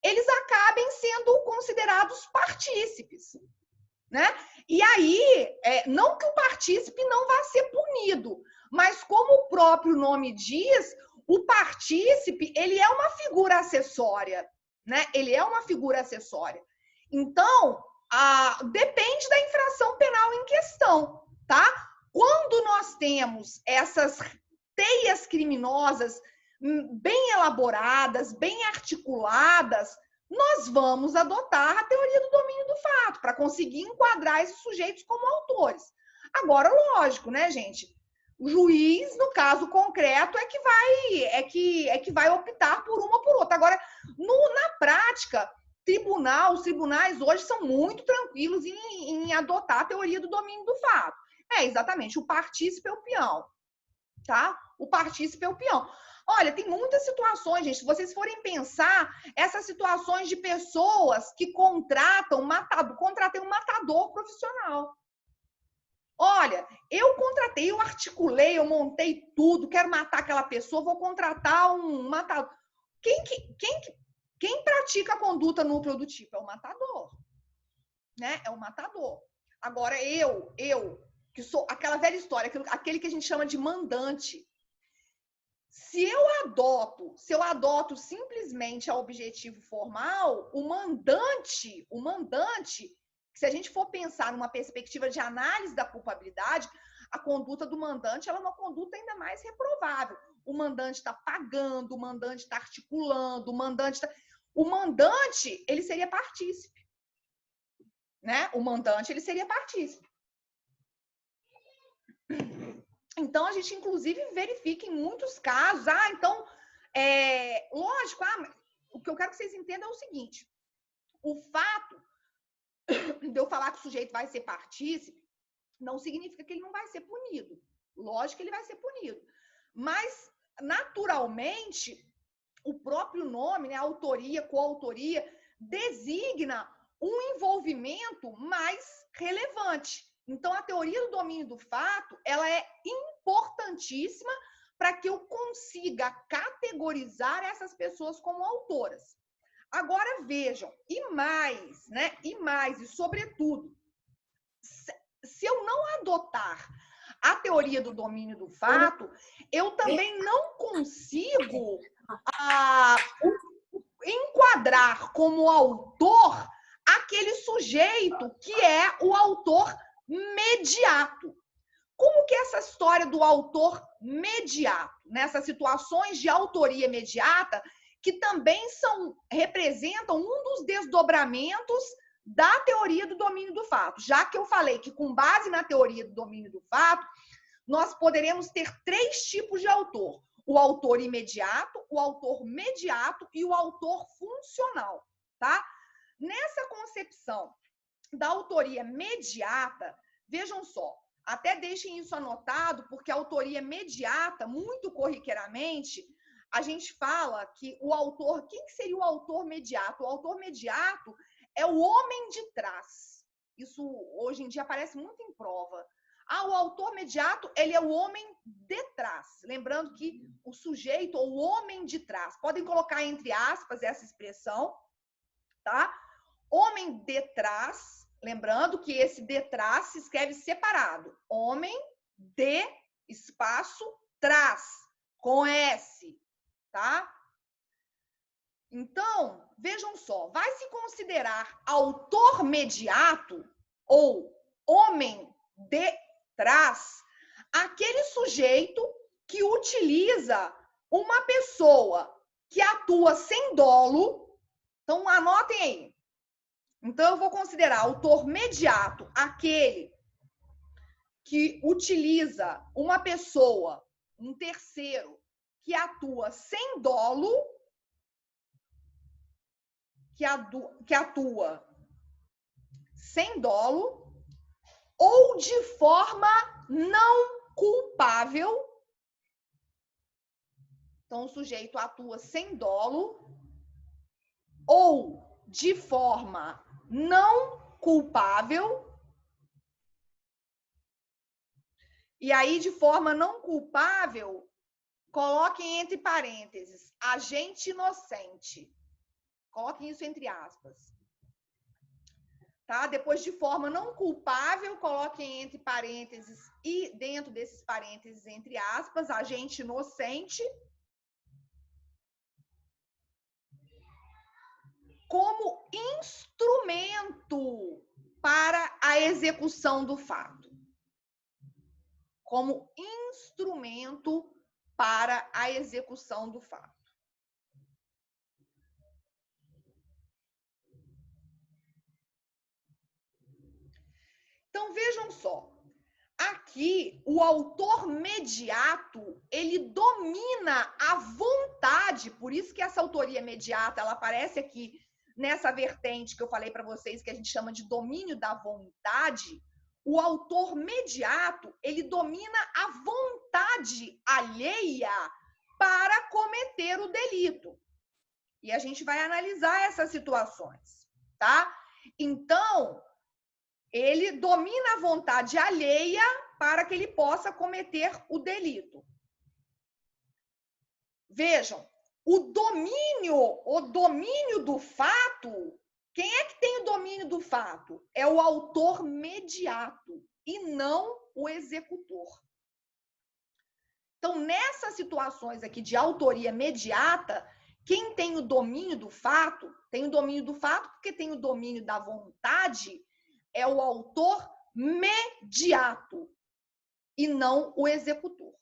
eles acabem sendo considerados partícipes, né? E aí, não que o partícipe não vá ser punido, mas como o próprio nome diz, o partícipe, ele é uma figura acessória, né? Ele é uma figura acessória. Então, depende da infração penal em questão, tá? Quando nós temos essas teias criminosas bem elaboradas, bem articuladas, nós vamos adotar a teoria do domínio do fato para conseguir enquadrar esses sujeitos como autores. Agora, lógico, né, gente? O juiz, no caso concreto, é que vai optar por uma ou por outra. Agora, na prática, os tribunais hoje são muito tranquilos em adotar a teoria do domínio do fato. Exatamente, o partícipe é o peão, tá? O partícipe é o peão. Olha, tem muitas situações, gente, se vocês forem pensar, essas situações de pessoas que contratei um matador profissional. Olha, eu contratei, eu articulei, eu montei tudo, quero matar aquela pessoa, vou contratar um matador. Quem que Quem pratica a conduta núcleo do tipo? É o matador, né? É o matador. Agora, eu, que sou aquela velha história, aquele que a gente chama de mandante. Se eu adoto simplesmente a objetivo formal, o mandante, se a gente for pensar numa perspectiva de análise da culpabilidade, a conduta do mandante ela é uma conduta ainda mais reprovável. O mandante está pagando, o mandante está articulando, o mandante, ele seria partícipe, né? O mandante, ele seria partícipe. Então, a gente, inclusive, verifica em muitos casos. Então, lógico, o que eu quero que vocês entendam é o seguinte: o fato de eu falar que o sujeito vai ser partícipe não significa que ele não vai ser punido. Lógico que ele vai ser punido. Mas, naturalmente, o próprio nome, né, autoria, coautoria, designa um envolvimento mais relevante. Então, a teoria do domínio do fato, ela é importantíssima para que eu consiga categorizar essas pessoas como autoras. Agora, vejam, e sobretudo, se eu não adotar a teoria do domínio do fato, eu também não consigo enquadrar como autor aquele sujeito que é o autor mediato. Como que é essa história do autor mediato, nessas situações de autoria imediata, que também representam um dos desdobramentos da teoria do domínio do fato? Já que eu falei que, com base na teoria do domínio do fato, nós poderemos ter 3 tipos de autor: o autor imediato, o autor mediato e o autor funcional, tá? Nessa concepção da autoria mediata, vejam só, até deixem isso anotado, porque a autoria mediata, muito corriqueiramente, a gente fala que o autor... Quem seria o autor mediato? O autor mediato é o homem de trás. Isso, hoje em dia, aparece muito em prova. O autor mediato, ele é o homem de trás. Lembrando que o sujeito, ou o homem de trás, podem colocar entre aspas essa expressão, tá? Homem de trás, lembrando que esse de trás se escreve separado. Homem de espaço trás, com S, tá? Então, vejam só, vai se considerar autor mediato ou homem de trás aquele sujeito que utiliza uma pessoa que atua sem dolo. Então, anotem aí. Então, eu vou considerar autor mediato aquele que utiliza uma pessoa, um terceiro, que atua sem dolo, que atua sem dolo, ou de forma não culpável. Então, o sujeito atua sem dolo ou de forma não culpável. E aí, de forma não culpável, coloquem entre parênteses, agente inocente. Coloquem isso entre aspas. Tá? Depois, de forma não culpável, coloquem entre parênteses e dentro desses parênteses, entre aspas, agente inocente. Como instrumento para a execução do fato. Como instrumento para a execução do fato. Então, vejam só. Aqui, o autor mediato, ele domina a vontade, por isso que essa autoria mediata, ela aparece aqui nessa vertente que eu falei para vocês, que a gente chama de domínio da vontade. O autor mediato, ele domina a vontade alheia para cometer o delito. E a gente vai analisar essas situações, tá? Então, ele domina a vontade alheia para que ele possa cometer o delito. Vejam, o domínio do fato, quem é que tem o domínio do fato? É o autor mediato e não o executor. Então, nessas situações aqui de autoria mediata, quem tem o domínio do fato, tem o domínio do fato porque tem o domínio da vontade, é o autor mediato e não o executor.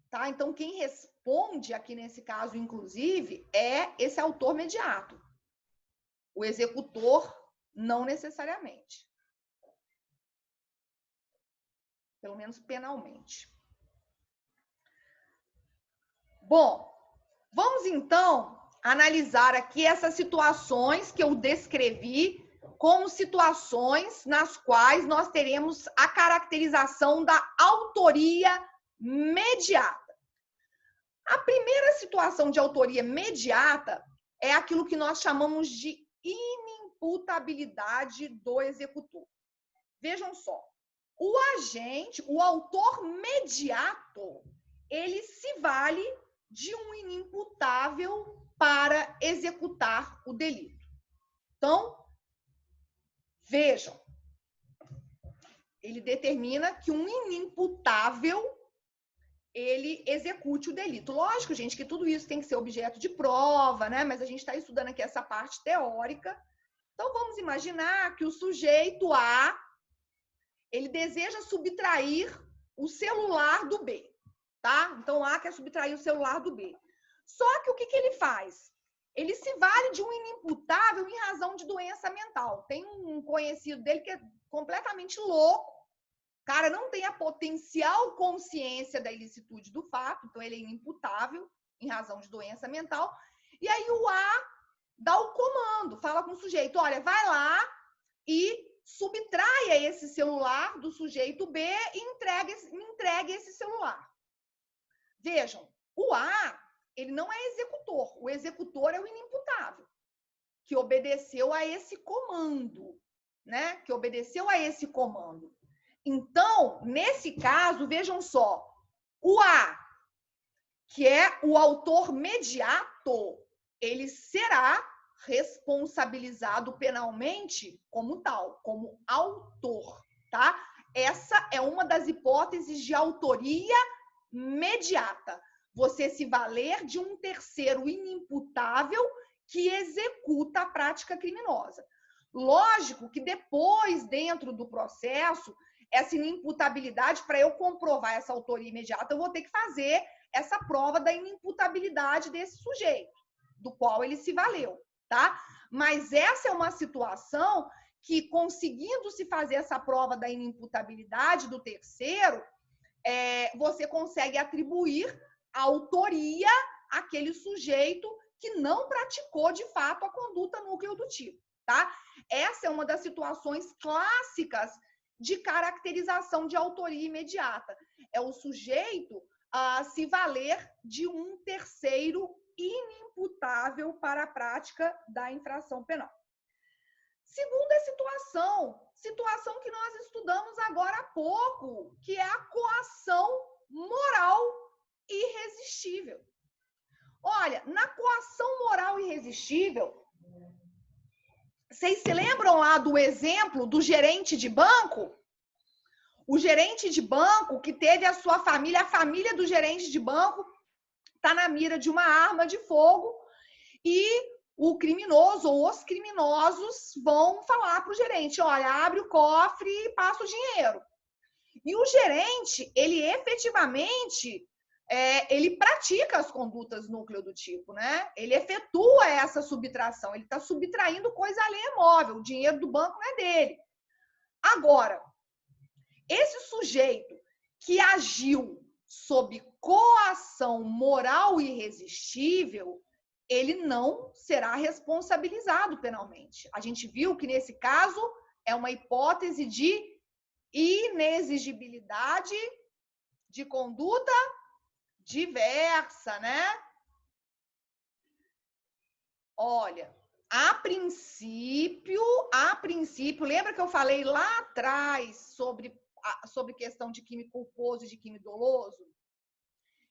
Tá? Então, quem responde aqui nesse caso, inclusive, é esse autor mediato. O executor, não necessariamente. Pelo menos penalmente. Bom, vamos então analisar aqui essas situações que eu descrevi como situações nas quais nós teremos a caracterização da autoria mediata. A primeira situação de autoria mediata é aquilo que nós chamamos de inimputabilidade do executor. Vejam só, o agente, o autor mediato, ele se vale de um inimputável para executar o delito. Então, vejam, ele determina que um inimputável ele execute o delito. Lógico, gente, que tudo isso tem que ser objeto de prova, né? Mas a gente está estudando aqui essa parte teórica. Então, vamos imaginar que o sujeito A, ele deseja subtrair o celular do B, tá? Então, A quer subtrair o celular do B. Só que o que ele faz? Ele se vale de um inimputável em razão de doença mental. Tem um conhecido dele que é completamente louco. O cara não tem a potencial consciência da ilicitude do fato, então ele é inimputável em razão de doença mental. E aí o A dá o comando, fala com o sujeito, olha, vai lá e subtraia esse celular do sujeito B e me entregue esse celular. Vejam, o A, ele não é executor. O executor é o inimputável, que obedeceu a esse comando, né? Que obedeceu a esse comando. Então, nesse caso, vejam só, o A, que é o autor mediato, ele será responsabilizado penalmente como tal, como autor, tá? Essa é uma das hipóteses de autoria mediata. Você se valer de um terceiro inimputável que executa a prática criminosa. Lógico que depois, dentro do processo, essa inimputabilidade, para eu comprovar essa autoria imediata, eu vou ter que fazer essa prova da inimputabilidade desse sujeito, do qual ele se valeu, tá? Mas essa é uma situação que, conseguindo se fazer essa prova da inimputabilidade do terceiro, você consegue atribuir a autoria àquele sujeito que não praticou, de fato, a conduta núcleo do tipo, tá? Essa é uma das situações clássicas de caracterização de autoria imediata. É o sujeito se valer de um terceiro inimputável para a prática da infração penal. Segunda situação que nós estudamos agora há pouco, que é a coação moral irresistível. Olha, na coação moral irresistível, vocês se lembram lá do exemplo do gerente de banco? O gerente de banco que teve a sua família, a família do gerente de banco está na mira de uma arma de fogo e o criminoso ou os criminosos vão falar para o gerente, olha, abre o cofre e passa o dinheiro. E o gerente, ele efetivamente, ele pratica as condutas núcleo do tipo, né? Ele efetua essa subtração, ele está subtraindo coisa alheia móvel, o dinheiro do banco não é dele. Agora, esse sujeito que agiu sob coação moral irresistível, ele não será responsabilizado penalmente. A gente viu que, nesse caso, é uma hipótese de inexigibilidade de conduta diversa, né? Olha, a princípio, lembra que eu falei lá atrás sobre questão de crime culposo e de crime doloso?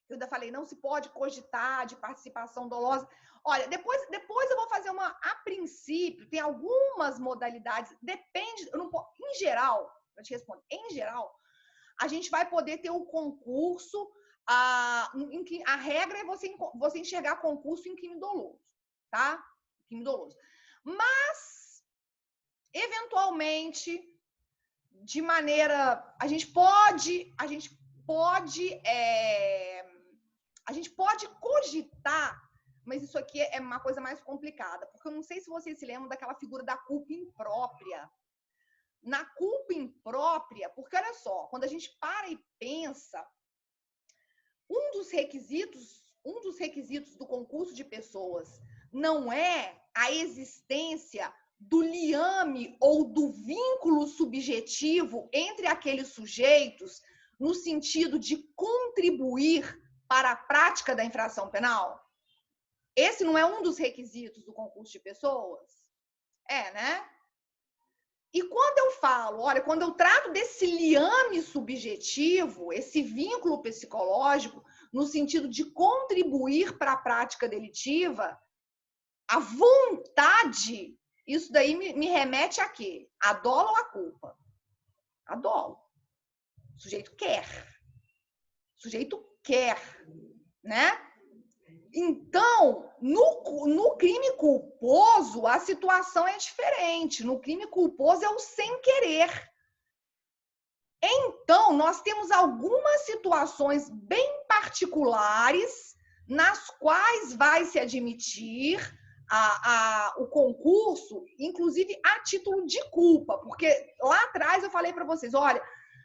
Eu ainda falei, não se pode cogitar de participação dolosa. Olha, depois eu vou fazer a princípio, tem algumas modalidades, depende, eu não posso, em geral, para te responder, em geral, a gente vai poder ter o concurso, a regra é você enxergar concurso em crime doloso, tá? Crime doloso. Mas, eventualmente, de maneira, a gente pode cogitar, mas isso aqui é uma coisa mais complicada, porque eu não sei se vocês se lembram daquela figura da culpa imprópria. Na culpa imprópria, porque olha só, quando a gente para e pensa, um dos requisitos do concurso de pessoas não é a existência do liame ou do vínculo subjetivo entre aqueles sujeitos no sentido de contribuir para a prática da infração penal? Esse não é um dos requisitos do concurso de pessoas? É, né? E quando eu falo, olha, quando eu trato desse liame subjetivo, esse vínculo psicológico, no sentido de contribuir para a prática delitiva, a vontade, isso daí me remete a quê? A dolo ou a culpa? A dolo. O sujeito quer. O sujeito quer, né? Então, no crime culposo, a situação é diferente. No crime culposo é o sem querer. Então, nós temos algumas situações bem particulares nas quais vai se admitir o concurso, inclusive a título de culpa, porque lá atrás eu falei para vocês, olha,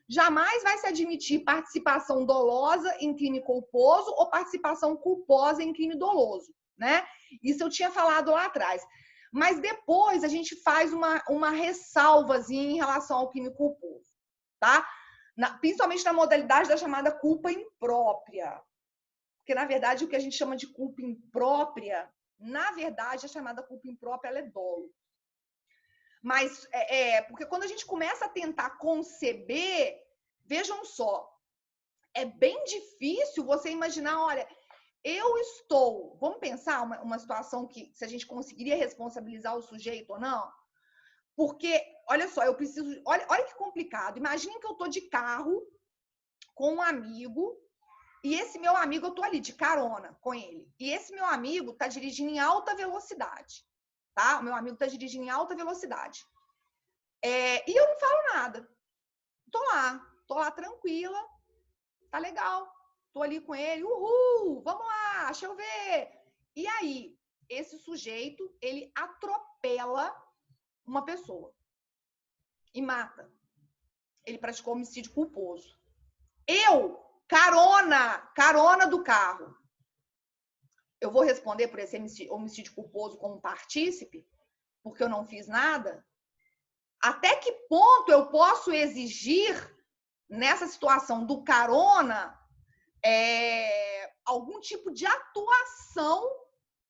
jamais vai se admitir participação dolosa em crime culposo ou participação culposa em crime doloso, né? Isso eu tinha falado lá atrás. Mas depois a gente faz uma ressalvazinha em relação ao crime culposo, tá? Principalmente na modalidade da chamada culpa imprópria. Porque, na verdade, o que a gente chama de culpa imprópria, na verdade, a chamada culpa imprópria, ela é dolo. Mas, porque quando a gente começa a tentar conceber, vejam só, é bem difícil você imaginar, olha, vamos pensar uma situação que, se a gente conseguiria responsabilizar o sujeito ou não, porque, olha só, olha que complicado, imaginem que eu estou de carro com um amigo, e esse meu amigo, eu estou ali de carona com ele, e esse meu amigo está dirigindo em alta velocidade. Tá? O meu amigo está dirigindo em alta velocidade. E eu não falo nada. Tô lá tranquila, tá legal. Tô ali com ele, uhul, vamos lá, deixa eu ver. E aí, esse sujeito, ele atropela uma pessoa e mata. Ele praticou homicídio culposo. Eu, carona do carro, eu vou responder por esse homicídio culposo como partícipe, porque eu não fiz nada? Até que ponto eu posso exigir, nessa situação do carona, algum tipo de atuação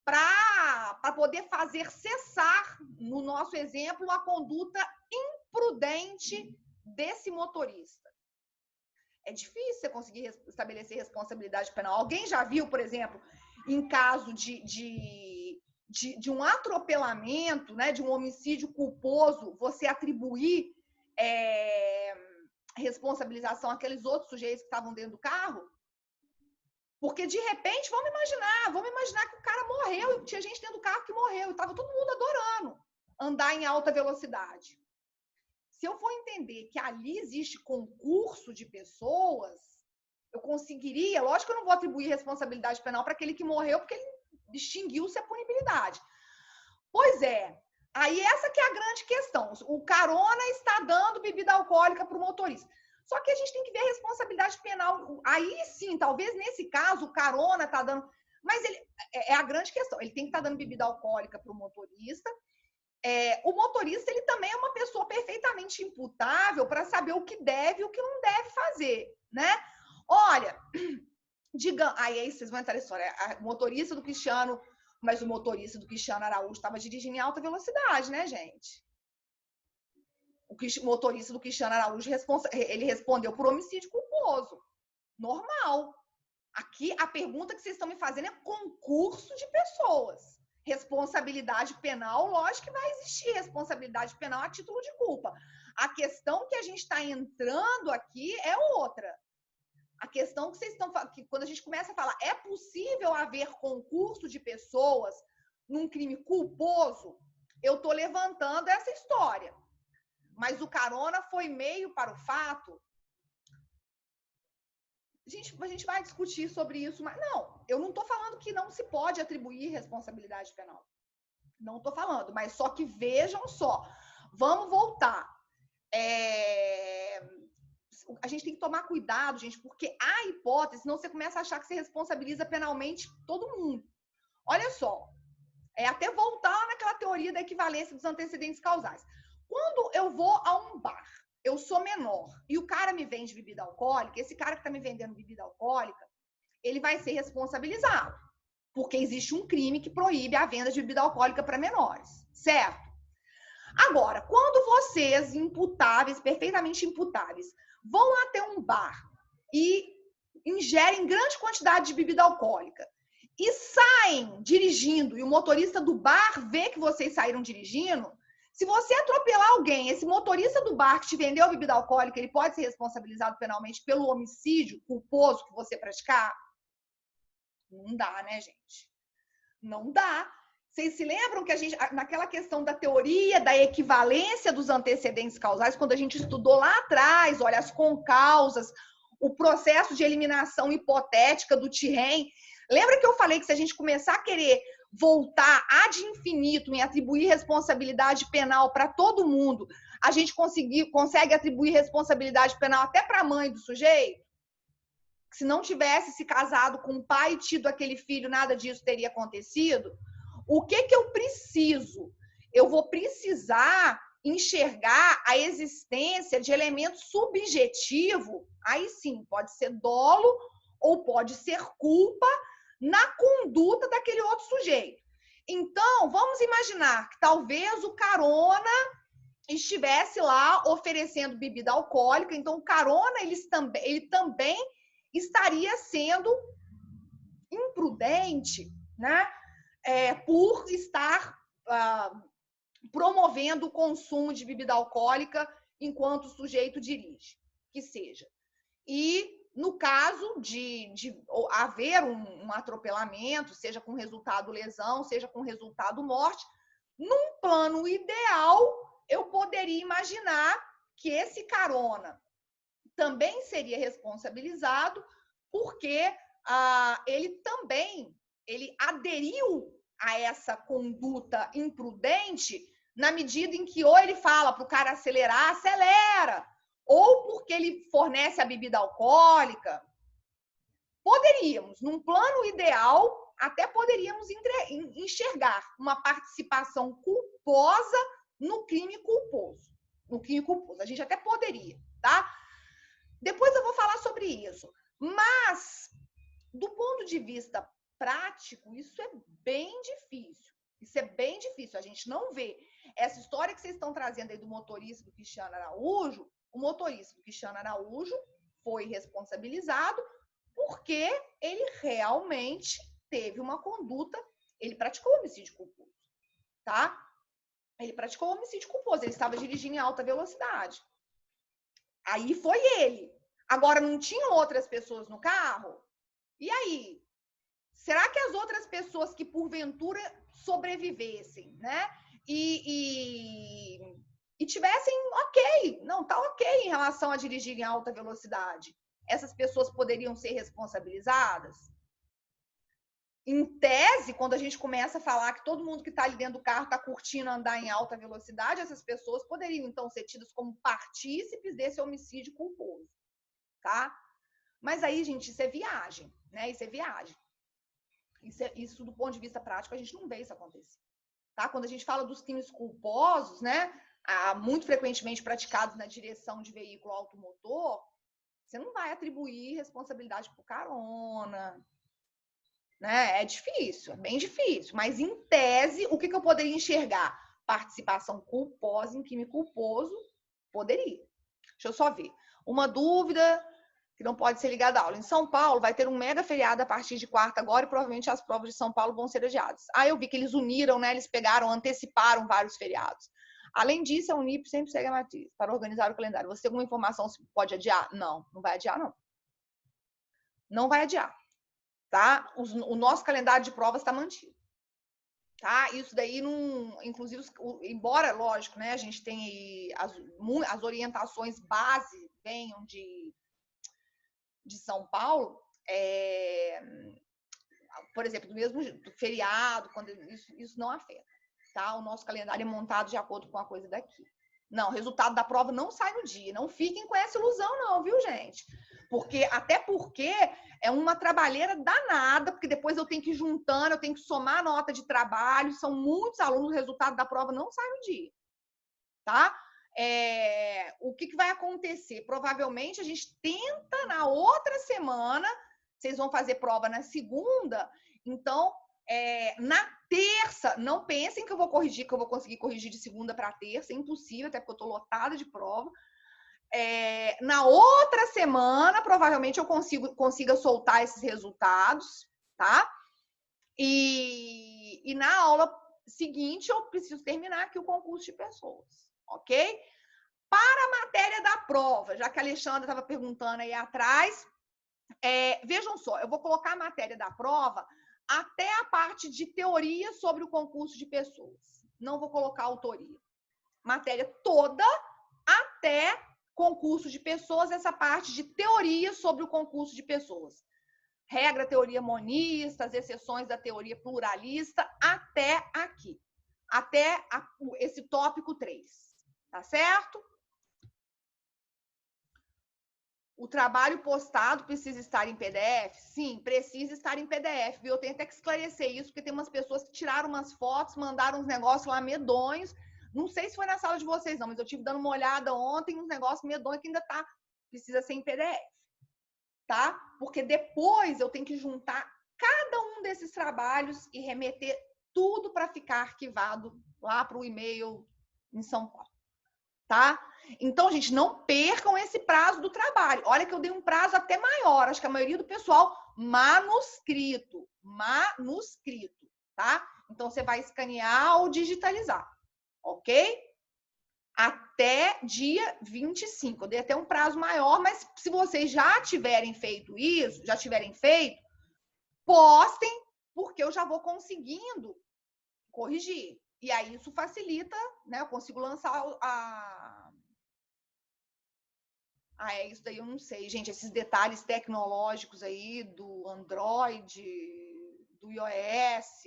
para poder fazer cessar, no nosso exemplo, a conduta imprudente desse motorista? É difícil você conseguir estabelecer responsabilidade penal. Alguém já viu, por exemplo, em caso de um atropelamento, né, de um homicídio culposo, você atribuir responsabilização àqueles outros sujeitos que estavam dentro do carro? Porque, de repente, vamos imaginar que o cara morreu, tinha gente dentro do carro que morreu, e estava todo mundo adorando andar em alta velocidade. Se eu for entender que ali existe concurso de pessoas, eu conseguiria, lógico que eu não vou atribuir responsabilidade penal para aquele que morreu, porque ele extinguiu-se a punibilidade. Pois é, aí essa que é a grande questão. O carona está dando bebida alcoólica para o motorista. Só que a gente tem que ver a responsabilidade penal. Aí sim, talvez nesse caso, o carona está dando... Mas é a grande questão. Ele tem que estar dando bebida alcoólica para o motorista. O motorista, ele também é uma pessoa perfeitamente imputável para saber o que deve e o que não deve fazer, né? Olha, aí vocês vão entrar na história. O motorista do Cristiano... Mas o motorista do Cristiano Araújo estava dirigindo em alta velocidade, né, gente? O motorista do Cristiano Araújo ele respondeu por homicídio culposo. Normal. Aqui, a pergunta que vocês estão me fazendo é concurso de pessoas. Responsabilidade penal, lógico que vai existir responsabilidade penal a título de culpa. A questão que a gente está entrando aqui é outra. A questão que vocês estão falando, que quando a gente começa a falar, é possível haver concurso de pessoas num crime culposo? Eu estou levantando essa história. Mas o carona foi meio para o fato. A gente vai discutir sobre isso, mas não, eu não estou falando que não se pode atribuir responsabilidade penal. Não estou falando, mas só que vejam só, vamos voltar. A gente tem que tomar cuidado, gente, porque há hipótese, senão você começa a achar que você responsabiliza penalmente todo mundo. Olha só, até voltar naquela teoria da equivalência dos antecedentes causais. Quando eu vou a um bar, eu sou menor e o cara me vende bebida alcoólica, esse cara que está me vendendo bebida alcoólica, ele vai ser responsabilizado, porque existe um crime que proíbe a venda de bebida alcoólica para menores, certo? Agora, quando vocês, imputáveis, perfeitamente imputáveis, vão até um bar e ingerem grande quantidade de bebida alcoólica e saem dirigindo, e o motorista do bar vê que vocês saíram dirigindo, se você atropelar alguém, esse motorista do bar que te vendeu a bebida alcoólica, ele pode ser responsabilizado penalmente pelo homicídio culposo que você praticar? Não dá, né, gente? Não dá. Vocês se lembram que a gente, naquela questão da teoria da equivalência dos antecedentes causais, quando a gente estudou lá atrás, olha, as concausas, o processo de eliminação hipotética do Thiem, lembra que eu falei que se a gente começar a querer voltar ad infinito em atribuir responsabilidade penal para todo mundo, a gente consegue atribuir responsabilidade penal até para a mãe do sujeito? Se não tivesse se casado com o pai e tido aquele filho, nada disso teria acontecido? O que eu preciso? Eu vou precisar enxergar a existência de elemento subjetivo, aí sim, pode ser dolo ou pode ser culpa na conduta daquele outro sujeito. Então, vamos imaginar que talvez o carona estivesse lá oferecendo bebida alcoólica, então o carona ele também estaria sendo imprudente, né? Por estar promovendo o consumo de bebida alcoólica enquanto o sujeito dirige, que seja. E no caso de haver um atropelamento, seja com resultado lesão, seja com resultado morte, num plano ideal, eu poderia imaginar que esse carona também seria responsabilizado, porque ele aderiu a essa conduta imprudente na medida em que ou ele fala para o cara acelerar, acelera, ou porque ele fornece a bebida alcoólica. Poderíamos, num plano ideal, até poderíamos enxergar uma participação culposa no crime culposo. No crime culposo, a gente até poderia, tá? Depois eu vou falar sobre isso. Mas, do ponto de vista prático, isso é bem difícil. Isso é bem difícil. A gente não vê. Essa história que vocês estão trazendo aí do motorista do Cristiano Araújo, o motorista do Cristiano Araújo foi responsabilizado porque ele realmente teve uma conduta, ele praticou homicídio culposo, tá? Ele praticou homicídio culposo, ele estava dirigindo em alta velocidade. Aí foi ele. Agora, não tinham outras pessoas no carro? E aí? Será que as outras pessoas que, porventura, sobrevivessem, né? E tivessem ok, não, tá ok em relação a dirigir em alta velocidade, essas pessoas poderiam ser responsabilizadas? Em tese, quando a gente começa a falar que todo mundo que está ali dentro do carro está curtindo andar em alta velocidade, essas pessoas poderiam, então, ser tidas como partícipes desse homicídio culposo, tá? Mas aí, gente, isso é viagem, né? Isso é viagem. Isso, do ponto de vista prático, a gente não vê isso acontecer, tá? Quando a gente fala dos crimes culposos, né? Muito frequentemente praticados na direção de veículo automotor, você não vai atribuir responsabilidade por carona, né? É difícil, é bem difícil. Mas, em tese, o que eu poderia enxergar? Participação culposa em crime culposo? Poderia. Deixa eu só ver. Uma dúvida que não pode ser ligado à aula. Em São Paulo, vai ter um mega feriado a partir de quarta agora e provavelmente as provas de São Paulo vão ser adiadas. Aí eu vi que eles uniram, né? Eles pegaram, anteciparam vários feriados. Além disso, a Unip sempre segue a matriz para organizar o calendário. Você tem alguma informação se pode adiar? Não, não vai adiar, não. Não vai adiar, tá? O nosso calendário de provas está mantido. Tá? Isso daí não, inclusive, embora, lógico, né, a gente tem as orientações base venham de São Paulo, por exemplo, do mesmo do feriado, quando isso não afeta, tá? O nosso calendário é montado de acordo com a coisa daqui. Não, o resultado da prova não sai no dia. Não fiquem com essa ilusão, não, viu, gente? Até porque é uma trabalheira danada, porque depois eu tenho que ir juntando, eu tenho que somar a nota de trabalho, são muitos alunos, o resultado da prova não sai no dia, tá? O que vai acontecer? Provavelmente a gente tenta na outra semana, vocês vão fazer prova na segunda, então na terça, não pensem que eu vou corrigir, que eu vou conseguir corrigir de segunda para terça, é impossível, até porque eu estou lotada de prova. Na outra semana, provavelmente eu consiga soltar esses resultados, tá? E na aula seguinte, eu preciso terminar aqui o concurso de pessoas, ok? Para a matéria da prova, já que a Alexandra estava perguntando aí atrás, vejam só, eu vou colocar a matéria da prova até a parte de teoria sobre o concurso de pessoas. Não vou colocar autoria. Matéria toda até concurso de pessoas, essa parte de teoria sobre o concurso de pessoas. Regra, teoria monista, as exceções da teoria pluralista, até aqui. Até esse tópico 3. Tá certo? O trabalho postado precisa estar em PDF? Sim, precisa estar em PDF. Eu tenho até que esclarecer isso, porque tem umas pessoas que tiraram umas fotos, mandaram uns negócios lá medonhos. Não sei se foi na sala de vocês, não, mas eu tive dando uma olhada ontem, uns negócios medonhos que ainda precisa ser em PDF. Tá? Porque depois eu tenho que juntar cada um desses trabalhos e remeter tudo para ficar arquivado lá para o e-mail em São Paulo. Tá? Então, gente, não percam esse prazo do trabalho. Olha que eu dei um prazo até maior. Acho que a maioria do pessoal, manuscrito, tá? Então, você vai escanear ou digitalizar, ok? Até dia 25. Eu dei até um prazo maior, mas se vocês já tiverem feito isso, postem, porque eu já vou conseguindo corrigir. E aí isso facilita, né? Eu consigo lançar isso daí eu não sei, gente. Esses detalhes tecnológicos aí do Android, do iOS,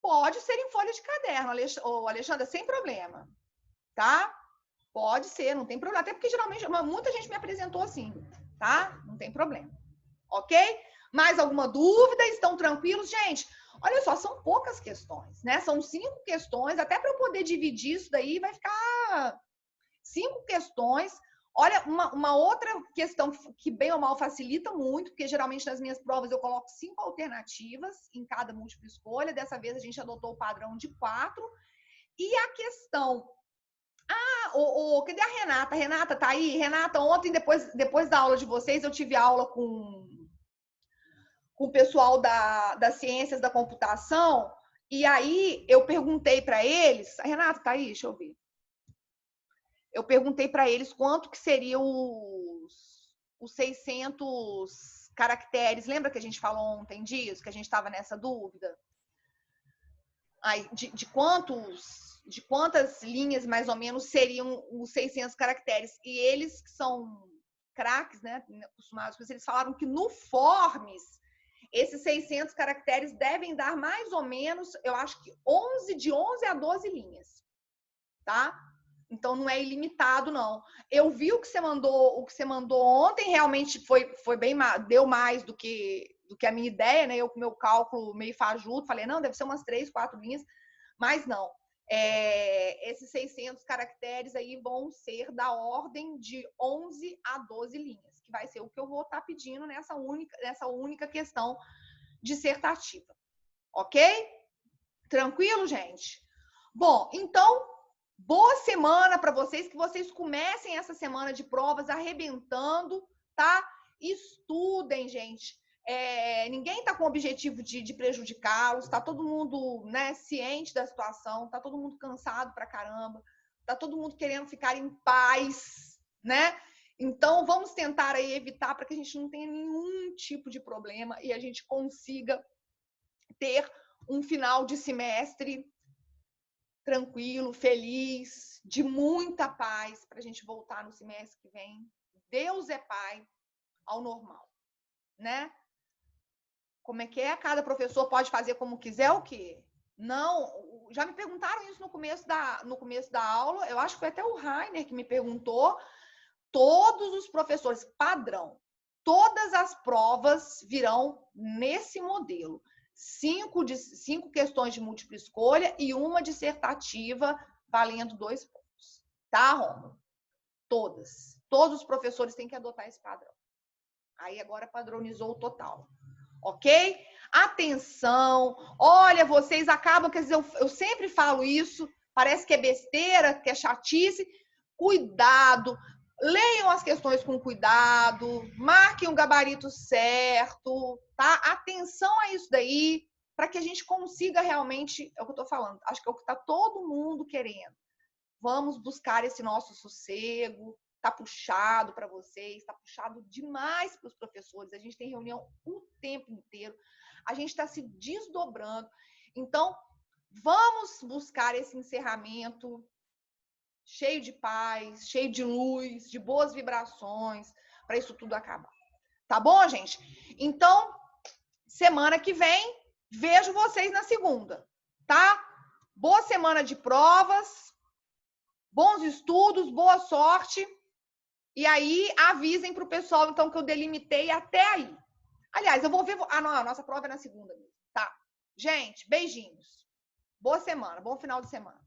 pode ser em folha de caderno, Alexandra, sem problema, tá? Pode ser, não tem problema. Até porque geralmente muita gente me apresentou assim, tá? Não tem problema, ok? Mais alguma dúvida? Estão tranquilos, gente? Olha só, são poucas questões, né? São 5 questões, até para eu poder dividir isso daí vai ficar 5 questões. Olha, uma outra questão que bem ou mal facilita muito, porque geralmente nas minhas provas eu coloco 5 alternativas em cada múltipla escolha. Dessa vez a gente adotou o padrão de 4. E a questão... cadê a Renata? Renata, tá aí? Renata, ontem, depois da aula de vocês, eu tive aula com o pessoal das ciências da computação, e aí eu perguntei para eles... A Renata tá aí? Deixa eu ver. Eu perguntei para eles quanto que seriam os 600 caracteres. Lembra que a gente falou ontem disso? Que a gente estava nessa dúvida? Aí, de quantas linhas, mais ou menos, seriam os 600 caracteres? E eles, que são craques, né, acostumados com isso, eles falaram que no Forms, esses 600 caracteres devem dar mais ou menos, eu acho que de 11 a 12 linhas, tá? Então não é ilimitado, não. Eu vi o que você mandou ontem, realmente foi bem, deu mais do que a minha ideia, né? Eu com meu cálculo meio fajuto, falei, não, deve ser umas 3, 4 linhas, mas não. Esses 600 caracteres aí vão ser da ordem de 11 a 12 linhas, que vai ser o que eu vou estar pedindo nessa única questão dissertativa. Ok? Tranquilo, gente? Bom, então, boa semana para vocês, que vocês comecem essa semana de provas arrebentando, tá? Estudem, gente. Ninguém está com o objetivo de prejudicá-los, está todo mundo, né, ciente da situação, está todo mundo cansado pra caramba, está todo mundo querendo ficar em paz, né? Então, vamos tentar aí evitar para que a gente não tenha nenhum tipo de problema e a gente consiga ter um final de semestre tranquilo, feliz, de muita paz, para a gente voltar no semestre que vem. Deus é Pai, ao normal, né? Como é que é? Cada professor pode fazer como quiser o quê? Não, já me perguntaram isso no começo da aula, eu acho que foi até o Rainer que me perguntou. Todos os professores, padrão, todas as provas virão nesse modelo. 5 questões de múltipla escolha e uma dissertativa valendo 2 pontos. Tá, Rômulo? Todas. Todos os professores têm que adotar esse padrão. Aí agora padronizou o total. Ok? Atenção! Olha, vocês acabam, quer dizer, eu sempre falo isso, parece que é besteira, que é chatice. Cuidado! Leiam as questões com cuidado, marquem o gabarito certo, tá? Atenção a isso daí, para que a gente consiga realmente, é o que eu tô falando, acho que é o que tá todo mundo querendo. Vamos buscar esse nosso sossego, tá puxado para vocês, tá puxado demais para os professores, a gente tem reunião o tempo inteiro, a gente está se desdobrando, então vamos buscar esse encerramento cheio de paz, cheio de luz, de boas vibrações, para isso tudo acabar. Tá bom, gente? Então, semana que vem, vejo vocês na segunda, tá? Boa semana de provas, bons estudos, boa sorte. E aí, avisem pro pessoal, então, que eu delimitei até aí. Aliás, eu vou ver... Ah, não, a nossa prova é na segunda mesmo. Tá. Gente, beijinhos. Boa semana, bom final de semana.